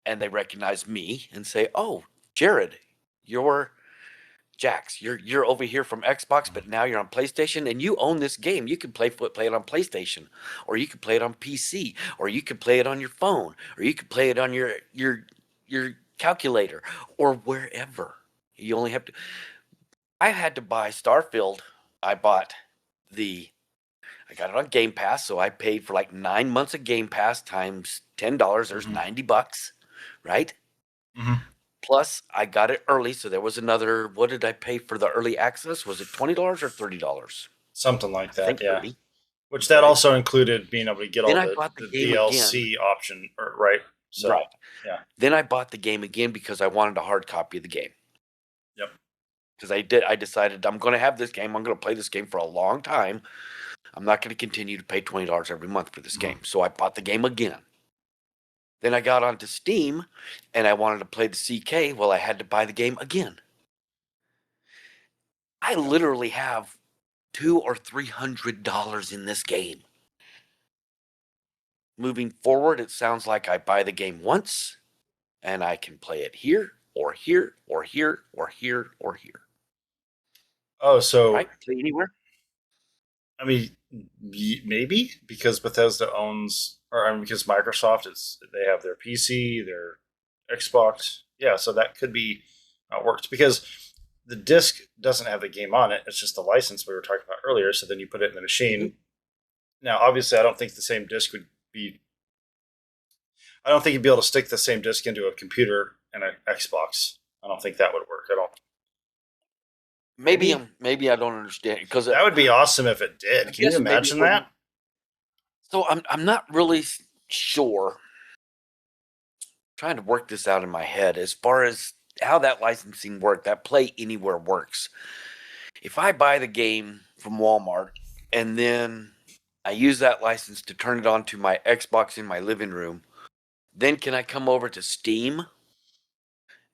and they recognize me and say, "Oh, Jared, you're Jax. You're over here from Xbox, but now you're on PlayStation and you own this game. You can play it on PlayStation, or you can play it on PC, or you can play it on your phone, or you can play it on your calculator or wherever. You only have to I had to buy Starfield. I bought I got it on Game Pass, so I paid for like 9 months of Game Pass times $10. There's $90, right? Mm-hmm. Plus, I got it early, so there was another. What did I pay for the early access? Was it $20 or $30? Something like I that. think Yeah. 30. Which that Right. also included being able to get Then all I the bought the game DLC option, right? So, Right. yeah. Then I bought the game again because I wanted a hard copy of the game. Yep. Because I decided I'm going to have this game. I'm going to play this game for a long time. I'm not going to continue to pay $20 every month for this game. So I bought the game again. Then I got onto Steam and I wanted to play the CK. Well, I had to buy the game again. I literally have $200 or $300 in this game. Moving forward, it sounds like I buy the game once and I can play it here or here or here or here or here. Oh, so Right? Play anywhere. I mean, maybe because Bethesda owns, or because Microsoft they have their PC, their Xbox. Yeah, so that could be how it works, because the disc doesn't have the game on it. It's just the license we were talking about earlier. So then you put it in the machine. Mm-hmm. Now, obviously, I don't think the same disc would be. I don't think you'd be able to stick the same disc into a computer and an Xbox. I don't think that would work at all. Maybe I don't understand because That would be awesome if it did. Can you imagine that? So I'm not really sure. Trying to work this out in my head as far as how that licensing work, that Play Anywhere works. If I buy the game from Walmart and then I use that license to turn it on to my Xbox in my living room, then can I come over to Steam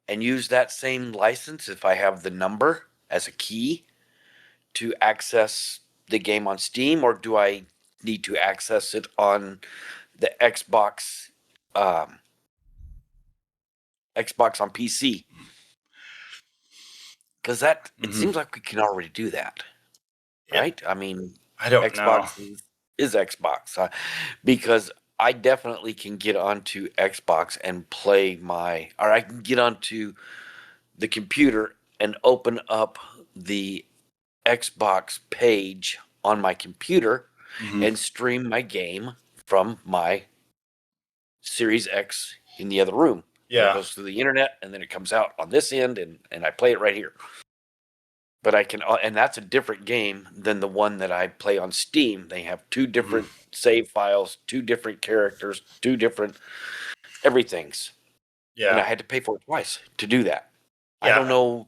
and use that same license if I have the number as a key to access the game on Steam, or do I need to access it on the Xbox Xbox on PC? Because it seems like we can already do that, right? I mean, I don't Xbox know. is Xbox, because I definitely can get onto Xbox and play or I can get onto the computer and open up the Xbox page on my computer and stream my game from my Series X in the other room. Yeah. It goes through the internet and then it comes out on this end and I play it right here. But I can, and that's a different game than the one that I play on Steam. They have two different save files, two different characters, two different everythings. Yeah. And I had to pay for it twice to do that. Yeah. I don't know.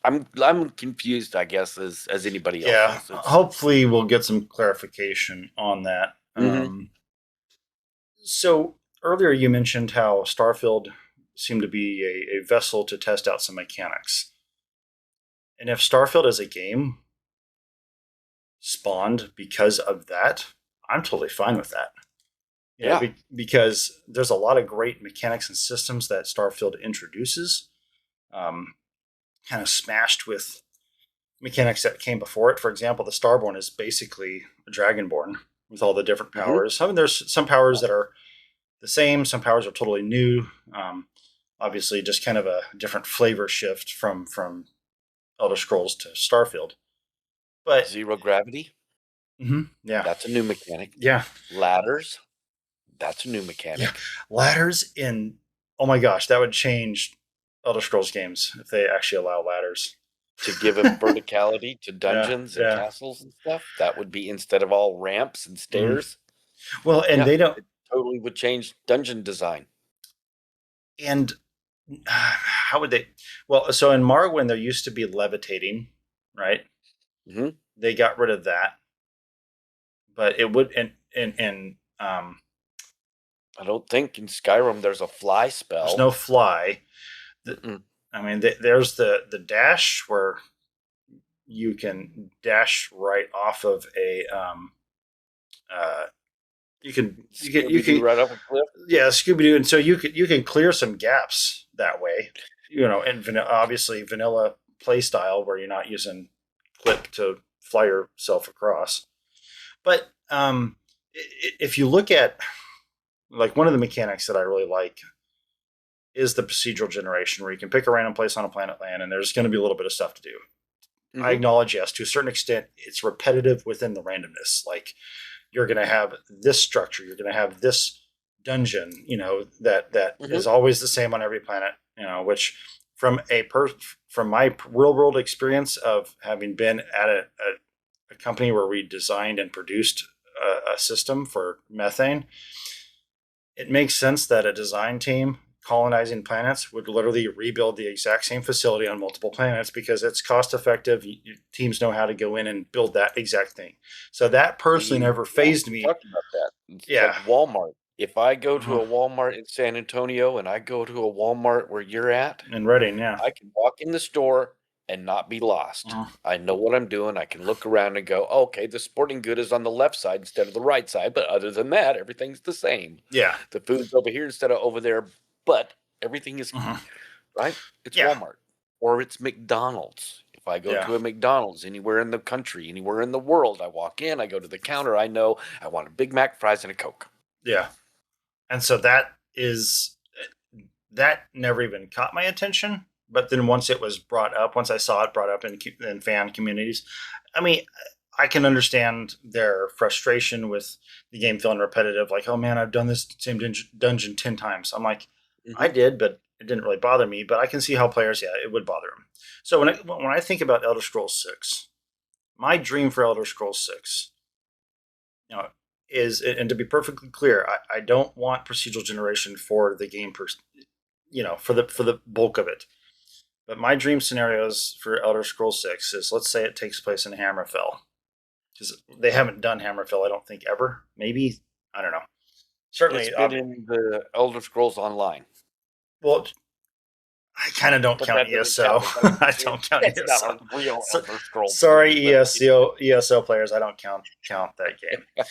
I'm confused, I guess, as anybody else Yeah. is. Hopefully, we'll get some clarification on that. So earlier, you mentioned how Starfield seemed to be a vessel to test out some mechanics. And if Starfield is a game, spawned because of that, I'm totally fine with that. Yeah. Because there's a lot of great mechanics and systems that Starfield introduces, kind of smashed with mechanics that came before it. For example, the Starborn is basically a Dragonborn with all the different powers. I mean, there's some powers that are the same, some powers are totally new. Obviously, just kind of a different flavor shift from Elder Scrolls to Starfield. But Zero gravity. yeah, That's a new mechanic. yeah, Ladders. That's a new yeah. mechanic. Ladders in oh my gosh, that would change Elder Scrolls games if they actually allow ladders. To give a verticality to Yeah, dungeons and yeah. castles and stuff. That would be instead of all ramps and stairs. Well, and Yeah, they don't. it totally would change dungeon design. And how would they? Well, so in Morrowind there used to be levitating, right? hmm They got rid of that, but it would and I don't think in Skyrim there's a fly spell. there's no fly. Mm-mm. I mean, there's the dash where you can dash right off of a you can right off a cliff. yeah, Scooby Doo, and so you can clear some gaps that way, and obviously vanilla play style where you're not using clip to fly yourself across. But if you look at like one of the mechanics that I really like is the procedural generation where you can pick a random place on a planet land and there's going to be a little bit of stuff to do. I acknowledge, yes, to a certain extent, it's repetitive within the randomness. Like you're going to have this structure, you're going to have this dungeon, that is always the same on every planet. Which from from my real world experience of having been at a company where we designed and produced a system for methane, it makes sense that a design team colonizing planets would literally rebuild the exact same facility on multiple planets because it's cost effective. Teams know how to go in and build that exact thing. So that personally never phased me. Talked about that. It's Yeah. like Walmart. If I go to a Walmart in San Antonio and I go to a Walmart where you're at, In Reading, yeah. I can walk in the store and not be lost. I know what I'm doing. I can look around and go, okay, the sporting good is on the left side instead of the right side. But other than that, everything's the same. Yeah. The food's over here instead of over there, but everything is right. It's Yeah. Walmart or it's McDonald's. If I go Yeah. to a McDonald's anywhere in the country, anywhere in the world, I walk in, I go to the counter, I know I want a Big Mac, fries, and a Coke. Yeah. And so that never even caught my attention. But then once I saw it brought up in fan communities, I mean, I can understand their frustration with the game feeling repetitive. Like, oh man, I've done this same dungeon 10 times. I'm like, I did, but it didn't really bother me. But I can see how players, it would bother them. So when I think about Elder Scrolls 6, my dream for Elder Scrolls 6, is, and to be perfectly clear, I don't want procedural generation for the game, for the bulk of it. But my dream scenarios for Elder Scrolls 6 is, let's say it takes place in Hammerfell. Because they haven't done Hammerfell, I don't think, ever. Maybe, I don't know. Certainly, It's been in the Elder Scrolls Online. Well, I kind of don't count ESO. I don't count It's ESO. not a real Elder Scrolls. Sorry, game, but ESO players, I don't count that game.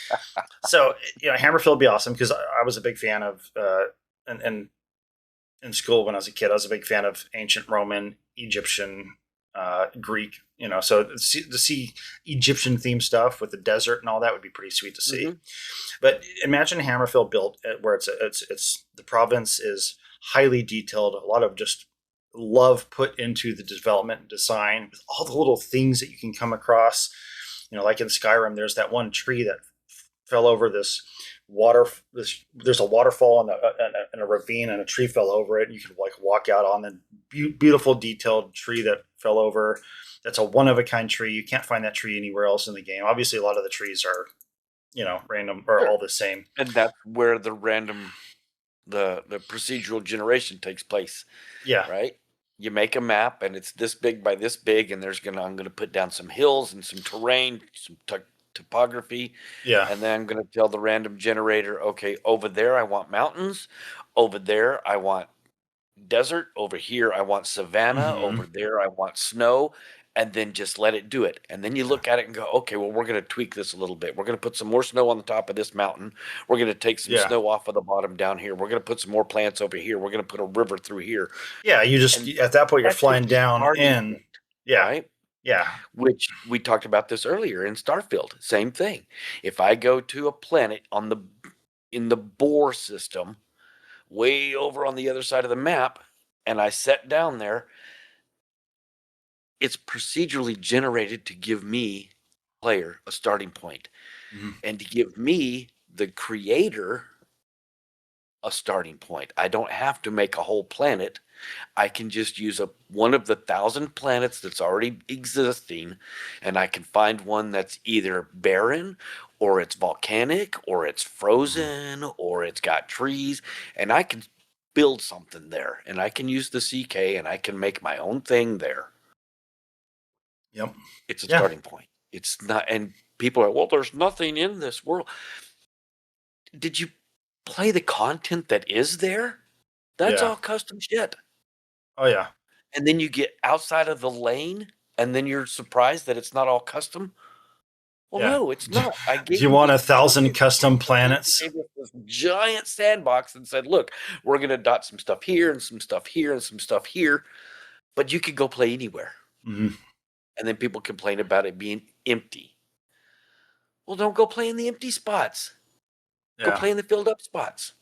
So, Hammerfell would be awesome because I was a big fan of, and in school when I was a kid, I was a big fan of ancient Roman, Egyptian, Greek. So to see Egyptian themed stuff with the desert and all that would be pretty sweet to see. But imagine Hammerfell built where it's the province is highly detailed, a lot of just love put into the development and design with all the little things that you can come across. Like in Skyrim, there's that one tree that fell over this water. There's a waterfall and a ravine, and a tree fell over it. And you could walk out on the beautiful detailed tree that fell over. That's a one of a kind tree. You can't find that tree anywhere else in the game. Obviously, a lot of the trees are, random or all the same. And that's where the procedural generation takes place. Yeah. Right. You make a map, and it's this big by this big, and I'm gonna put down some hills and some terrain, some topography. Yeah. And then I'm gonna tell the random generator, okay, over there I want mountains, over there I want desert, over here I want savanna, over there I want snow, and then just let it do it. And then you look at it and go, okay, well, we're going to tweak this a little bit. We're going to put some more snow on the top of this mountain. We're going to take some Yeah. snow off of the bottom down here. We're going to put some more plants over here. We're going to put a river through here. Yeah, you just And at that point you're that's flying just the down starting in. point, Yeah, right? yeah, Which we talked about this earlier in Starfield. Same thing. If I go to a planet in the Bohr system, way over on the other side of the map, and I set down there, it's procedurally generated to give me, player, a starting point, Mhm. and to give me, the creator, a starting point. I don't have to make a whole planet. I can just use one of the 1,000 planets that's already existing, and I can find one that's either barren, or it's volcanic, or it's frozen, or it's got trees, and I can build something there, and I can use the CK, and I can make my own thing there. Yep. It's a Yeah. starting point. It's not, and people are, well, there's nothing in this world. Did you play the content that is there? That's Yeah. all custom shit. Oh yeah. And then you get outside of the lane, and then you're surprised that it's not all custom. Well, Yeah. no, it's not. I Do gave you you want this 1,000 giant custom sandbox. planets? I gave you this giant sandbox and said, look, we're going to dot some stuff here and some stuff here and some stuff here, but you could go play anywhere. Mhm. And then people complain about it being empty. Well, don't go play in the empty spots. Go Yeah. play in the filled up spots.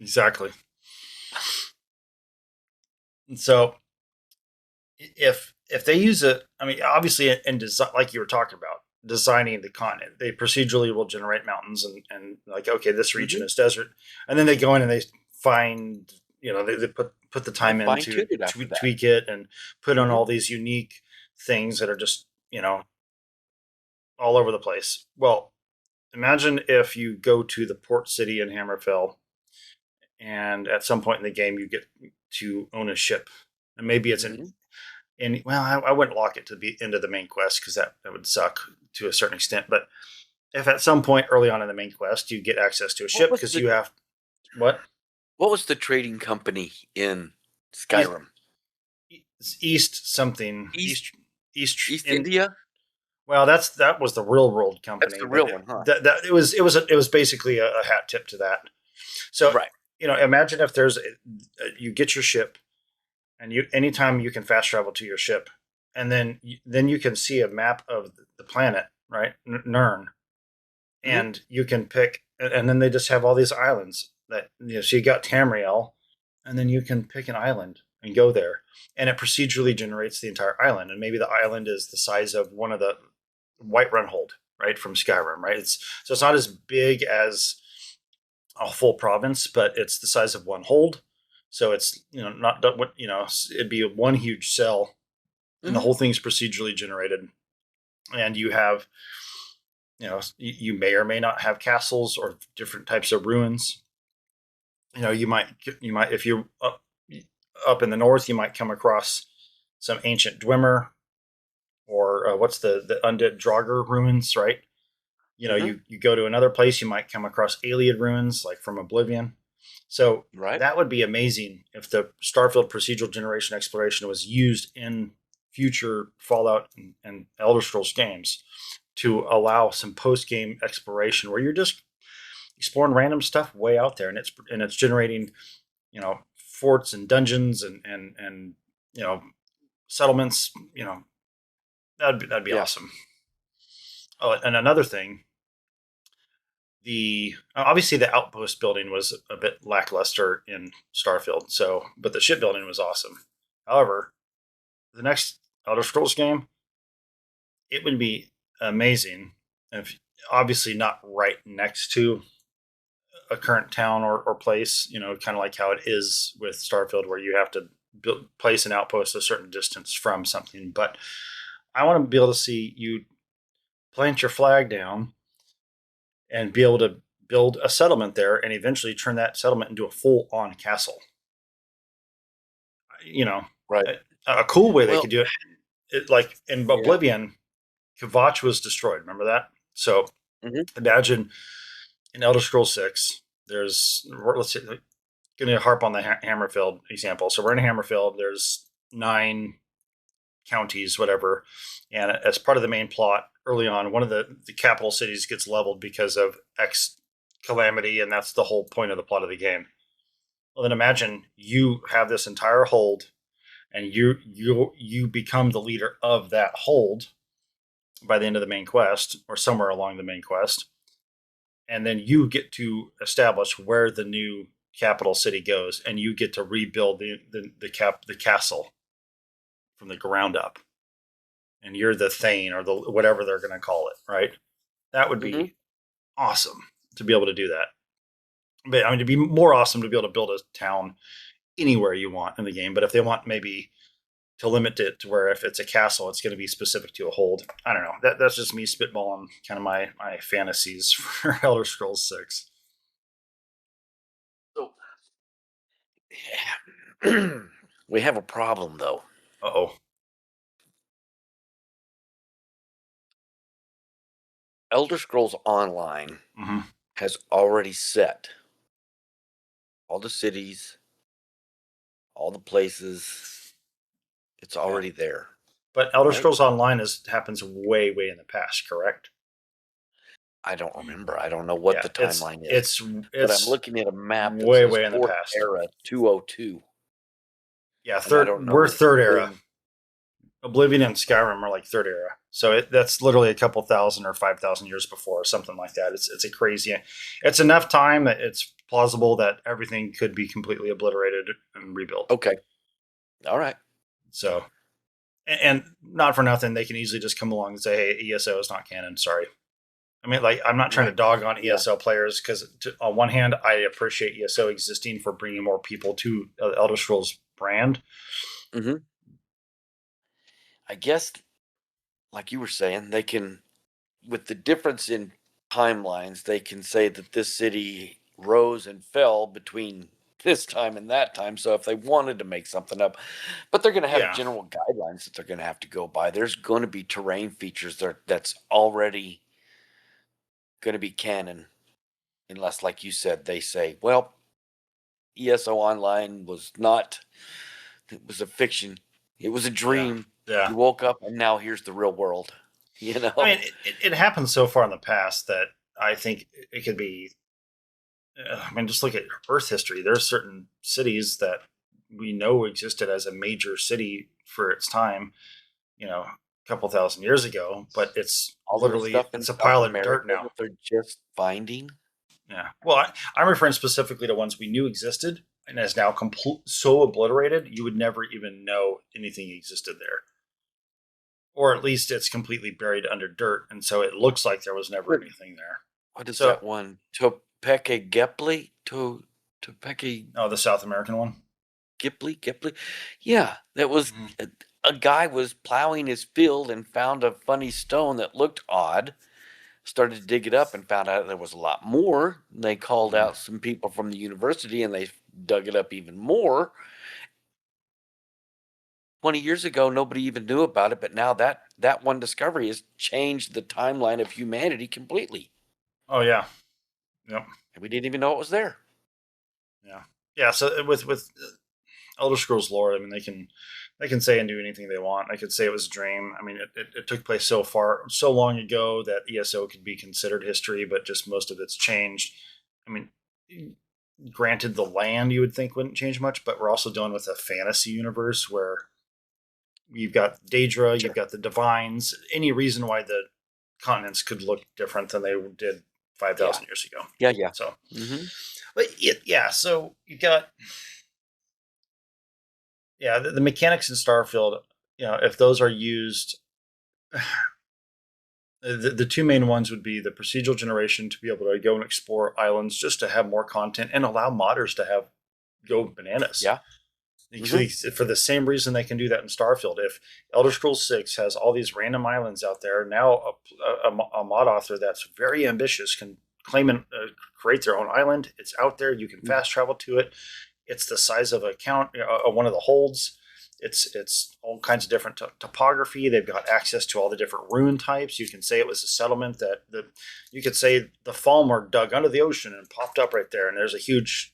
Exactly. And so if they use it, I mean, obviously in design, like you were talking about, designing the continent, they procedurally will generate mountains and like, okay, this region Mhm. is desert, and then they go in and they find, they put the time They in to fine-tuned it after that. tweak it and put on Mhm. all these unique things that are just all over the place. Well, imagine if you go to the port city in Hammerfell, and at some point in the game you get to own a ship, and maybe it's an Mhm. and well, I wouldn't lock it to the end of the main quest because that would suck to a certain extent. But if at some point early on in the main quest you get access to a What ship was because the you have what what was the trading company in east, Skyrim? east something East east East in India? well that was the real world That's company, the but real one, huh? it was basically a hat tip to that. So Right. imagine if you get your ship, and anytime you can fast travel to your ship, and then you can see a map of the planet, right, Nern, Mhm. and you can pick, and then they just have all these islands that so you got Tamriel, and then you can pick an island and go there, and it procedurally generates the entire island, and maybe the island is the size of one of the White Runhold, right, from Skyrim, right? It's not as big as a full province, but it's the size of one hold. So it's not what it'd be one huge cell, and the Mhm. whole thing's procedurally generated. And you have you may or may not have castles or different types of ruins. You might if you're up in the north, you might come across some ancient Dwemer, or what's the undead Draugr ruins, right? Mhm. You go to another place, you might come across Ayleid ruins, like from Oblivion. So Right. that would be amazing if the Starfield procedural generation exploration was used in future Fallout and Elder Scrolls games to allow some post game exploration where you're just exploring random stuff way out there, and it's generating forts and dungeons and settlements. That'd be Yeah. awesome. Oh, and another thing, the obviously the outpost building was a bit lackluster in Starfield. So, but the shipbuilding was awesome. However, the next Elder Scrolls game, it would be amazing if obviously not right next to a current town or place. Kind of like how it is with Starfield, where you have to place an outpost a certain distance from something. But I want to be able to see you plant your flag down and be able to build a settlement there and eventually turn that settlement into a full on castle. You know, Right. a cool way they Well, could do it, like in yeah. Oblivion, Kvatch was destroyed. Remember that? So Mhm. imagine in Elder Scrolls 6, let's say, going to harp on the Hammerfield example. So we're in Hammerfield. There's 9 counties, whatever. And as part of the main plot, early on, one of the capital cities gets leveled because of X calamity, and that's the whole point of the plot of the game. Well, then imagine you have this entire hold, and you become the leader of that hold by the end of the main quest, or somewhere along the main quest, and then you get to establish where the new capital city goes, and you get to rebuild the castle from the ground up, and you're the Thane or the whatever they're going to call it, right? That would be awesome to be able to do that. But I mean, it'd be more awesome to be able to build a town anywhere you want in the game. But if they want maybe to limit it to where if it's a castle, it's going to be specific to a hold. I don't know. That's just me spitballing kind of my fantasies for Elder Scrolls 6. So we have a problem though. Uh-oh. Elder Scrolls Online Mm-hmm. has already set all the cities, all the places. It's already there. But Elder Right? Scrolls Online happens way, way in the past, correct? I don't remember. I don't know what the timeline is. But I'm looking at a map that way, says way in the Fourth past. Era 202. Yeah, And I don't know we're third era. when- Oblivion and Skyrim are like third era, so that's literally a couple thousand or 5,000 years before, or something like that. It's a crazy. It's enough time that it's plausible that everything could be completely obliterated and rebuilt. Okay. All right. So, and not for nothing, they can easily just come along and say, "Hey, ESO is not canon." Sorry. I mean, like, I'm not trying to dog on ESO players because, on one hand, I appreciate ESO existing for bringing more people to Elder Scrolls brand. Mm-hmm. I guess, like you were saying, they can, with the difference in timelines, they can say that this city rose and fell between this time and that time. So if they wanted to make something up, but they're going to have general guidelines that they're going to have to go by. There's going to be terrain features that's already going to be canon, unless, like you said, they say, well, ESO Online was not, it was a fiction. It was a dream. Yeah. You woke up and now here's the real world. You know? I mean, it happened so far in the past that I think it could be. I mean, just look at Earth history. There are certain cities that we know existed as a major city for its time, a couple thousand years ago, but it's literally it's a pile of dirt now. That they're just finding. Yeah. Well, I'm referring specifically to ones we knew existed and is now so obliterated you would never even know anything existed there. Or at least it's completely buried under dirt, and so it looks like there was never anything there. What is that one? Topeka Gepli? Topeka. Oh, the South American one? Gepli? Yeah, that was a guy was plowing his field and found a funny stone that looked odd. Started to dig it up and found out there was a lot more. They called out some people from the university and they dug it up even more. 20 years ago, nobody even knew about it, but now that one discovery has changed the timeline of humanity completely. Oh yeah, yep. And we didn't even know it was there. Yeah. So with Elder Scrolls lore, I mean, they can say and do anything they want. They could say it was a dream. I mean, it took place so long ago that ESO could be considered history, but just most of it's changed. I mean, granted, the land you would think wouldn't change much, but we're also dealing with a fantasy universe where you've got Daedra, you've got the Divines. Any reason why the continents could look different than they did 5,000 years ago? Yeah. So, but so you got, the mechanics in Starfield. If those are used, the two main ones would be the procedural generation to be able to go and explore islands just to have more content and allow modders to go bananas. Yeah. For the same reason they can do that in Starfield. If Elder Scrolls 6 has all these random islands out there, now a mod author that's very ambitious can claim and create their own island. It's out there. You can fast travel to it. It's the size of one of the holds. It's all kinds of different topography. They've got access to all the different rune types. You can say it was a settlement you could say the Falmer dug under the ocean and popped up right there. And there's a huge,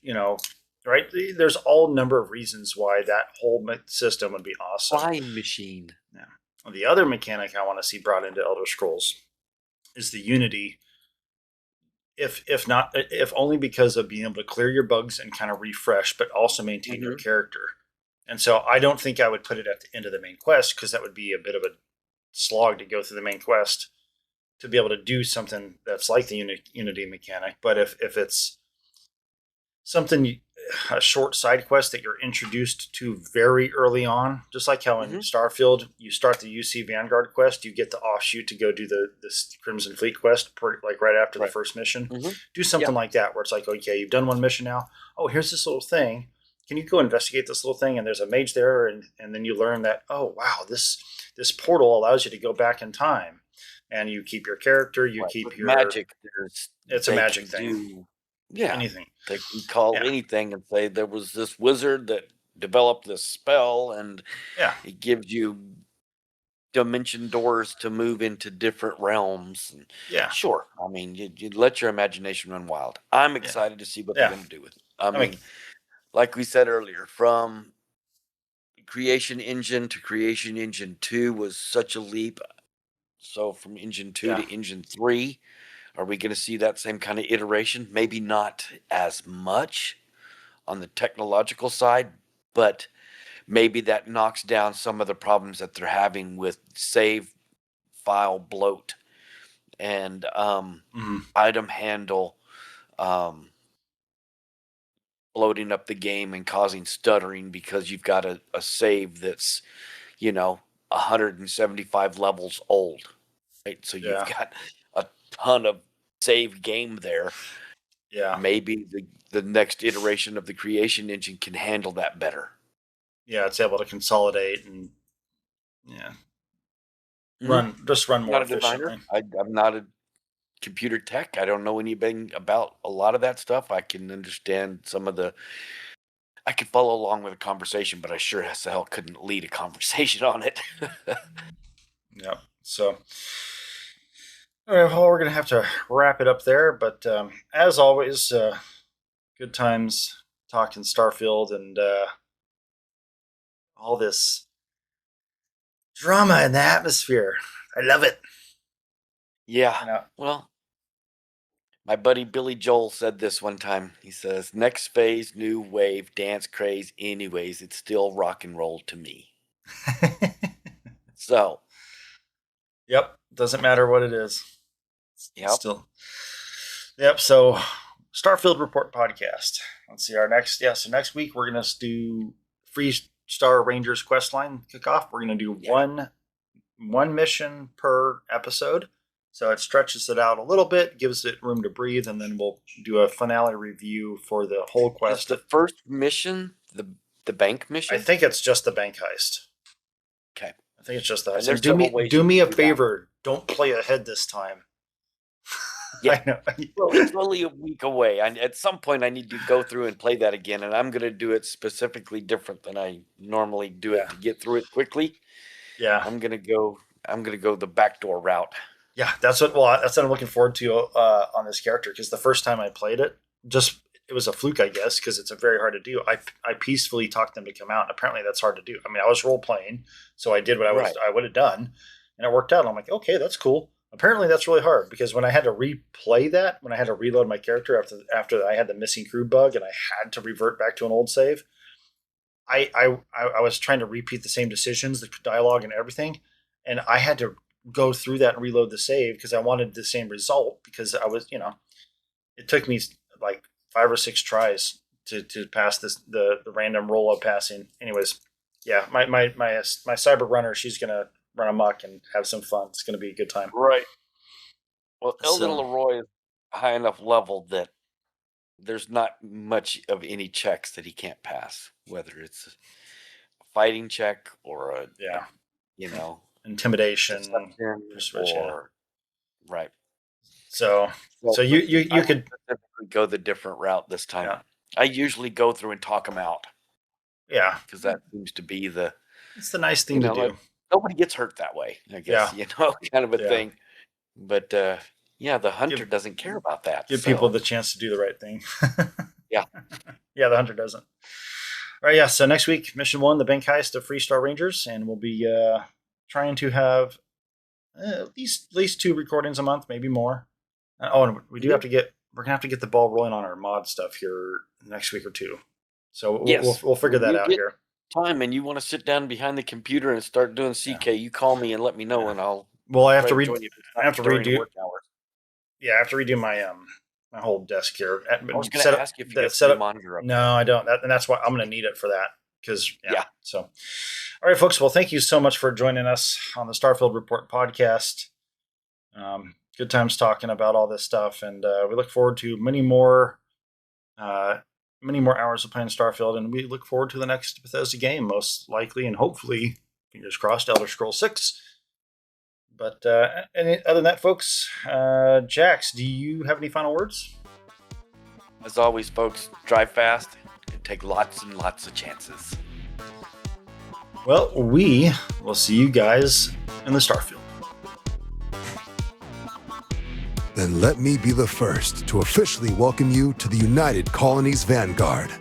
right? There's all number of reasons why that whole system would be awesome. Flying machine. Yeah. The other mechanic I want to see brought into Elder Scrolls is the Unity. If only because of being able to clear your bugs and kind of refresh, but also maintain your character. And so I don't think I would put it at the end of the main quest, because that would be a bit of a slog to go through the main quest to be able to do something that's like the Unity mechanic. But if it's something, a short side quest that you're introduced to very early on, just like how in Starfield you start the UC Vanguard quest, you get the offshoot to go do this Crimson Fleet quest like right after the first mission. Do something like that where it's like, okay, you've done one mission now. Oh, here's this little thing. Can you go investigate this little thing? And there's a mage there, and then you learn that, oh wow, this portal allows you to go back in time, and you keep your character, you keep With your magic. It's a magic thing. Anything. They can call anything and say there was this wizard that developed this spell, and it gives you dimension doors to move into different realms. And sure. I mean, you let your imagination run wild. I'm excited to see what they're going to do with it. I mean, like we said earlier, from Creation Engine to Creation Engine 2 was such a leap. So from Engine 2 to Engine 3, are we going to see that same kind of iteration? Maybe not as much on the technological side, but maybe that knocks down some of the problems that they're having with save file bloat and item handle bloating up the game and causing stuttering because you've got a save that's, 175 levels old, right? So you've got a ton of save game there. Yeah. Maybe the next iteration of the Creation Engine can handle that better. Yeah, it's able to consolidate and run more efficiently. I'm not a computer tech. I don't know anything about a lot of that stuff. I can understand I could follow along with a conversation, but I sure as hell couldn't lead a conversation on it. Yep. So, all right, well, we're going to have to wrap it up there. But as always, good times talking Starfield and all this drama in the atmosphere. I love it. Yeah. Well, my buddy Billy Joel said this one time. He says, "Next phase, new wave, dance craze. Anyways, it's still rock and roll to me." So. Yep. Doesn't matter what it is. Yep. Still. Yep. So, Starfield Report podcast. Let's see so next week we're going to do Free Star Rangers questline kickoff. We're going to do one mission per episode. So it stretches it out a little bit, gives it room to breathe, and then we'll do a finale review for the whole quest. Is the first mission the bank mission? I think it's just the bank heist. Okay. I think it's just that. So do me a favor. Don't play ahead this time. Yeah. I know. Well, it's only a week away. At some point, I need to go through and play that again, and I'm going to do it specifically different than I normally do it to get through it quickly. Yeah. I'm going to go the backdoor route. Yeah, that's what I'm looking forward to on this character, because the first time I played it, it was a fluke, I guess, because it's very hard to do. I peacefully talked them to come out. Apparently, that's hard to do. I mean, I was role playing, so I did what I would have done, and it worked out. I'm like, okay, that's cool. Apparently, that's really hard, because when I had to replay that, when I had to reload my character after I had the missing crew bug and I had to revert back to an old save, I was trying to repeat the same decisions, the dialogue, and everything, and I had to go through that and reload the save because I wanted the same result, because I was, it took me like 5 or 6 tries to pass the random roll of passing. Anyways, yeah, my cyber runner, she's gonna run amok and have some fun. It's gonna be a good time. Right. Well, Eldon Leroy is high enough level that there's not much of any checks that he can't pass, whether it's a fighting check or a intimidation or right. So you could go the different route this time. Yeah. I usually go through and talk them out. Yeah, because that seems to be it's the nice thing to do. Like, nobody gets hurt that way, I guess. Kind of a thing. But the hunter doesn't care about that. Give people the chance to do the right thing. Yeah. Yeah, the hunter doesn't. All right, yeah. So next week, mission 1, the bank heist of Free Star Rangers, and we'll be trying to have at least 2 recordings a month, maybe more. And we're gonna have to get the ball rolling on our mod stuff here next week or two. So we'll figure that out here. Time and you want to sit down behind the computer and start doing CK, you call me and let me know, and I'll. Well, I have to join you redo. during work hours. Yeah, I have to redo my my whole desk here. I was going to ask you if you got a monitor up. No, I don't. And that's why I'm going to need it for that. Because So, all right, folks. Well, thank you so much for joining us on the Starfield Report podcast. Good times talking about all this stuff, and we look forward to many more hours of playing Starfield, and we look forward to the next Bethesda game, most likely, and hopefully, fingers crossed, Elder Scrolls 6. But other than that, folks, Jax, do you have any final words? As always, folks, drive fast and take lots and lots of chances. Well, we will see you guys in the Starfield. Then let me be the first to officially welcome you to the United Colonies Vanguard.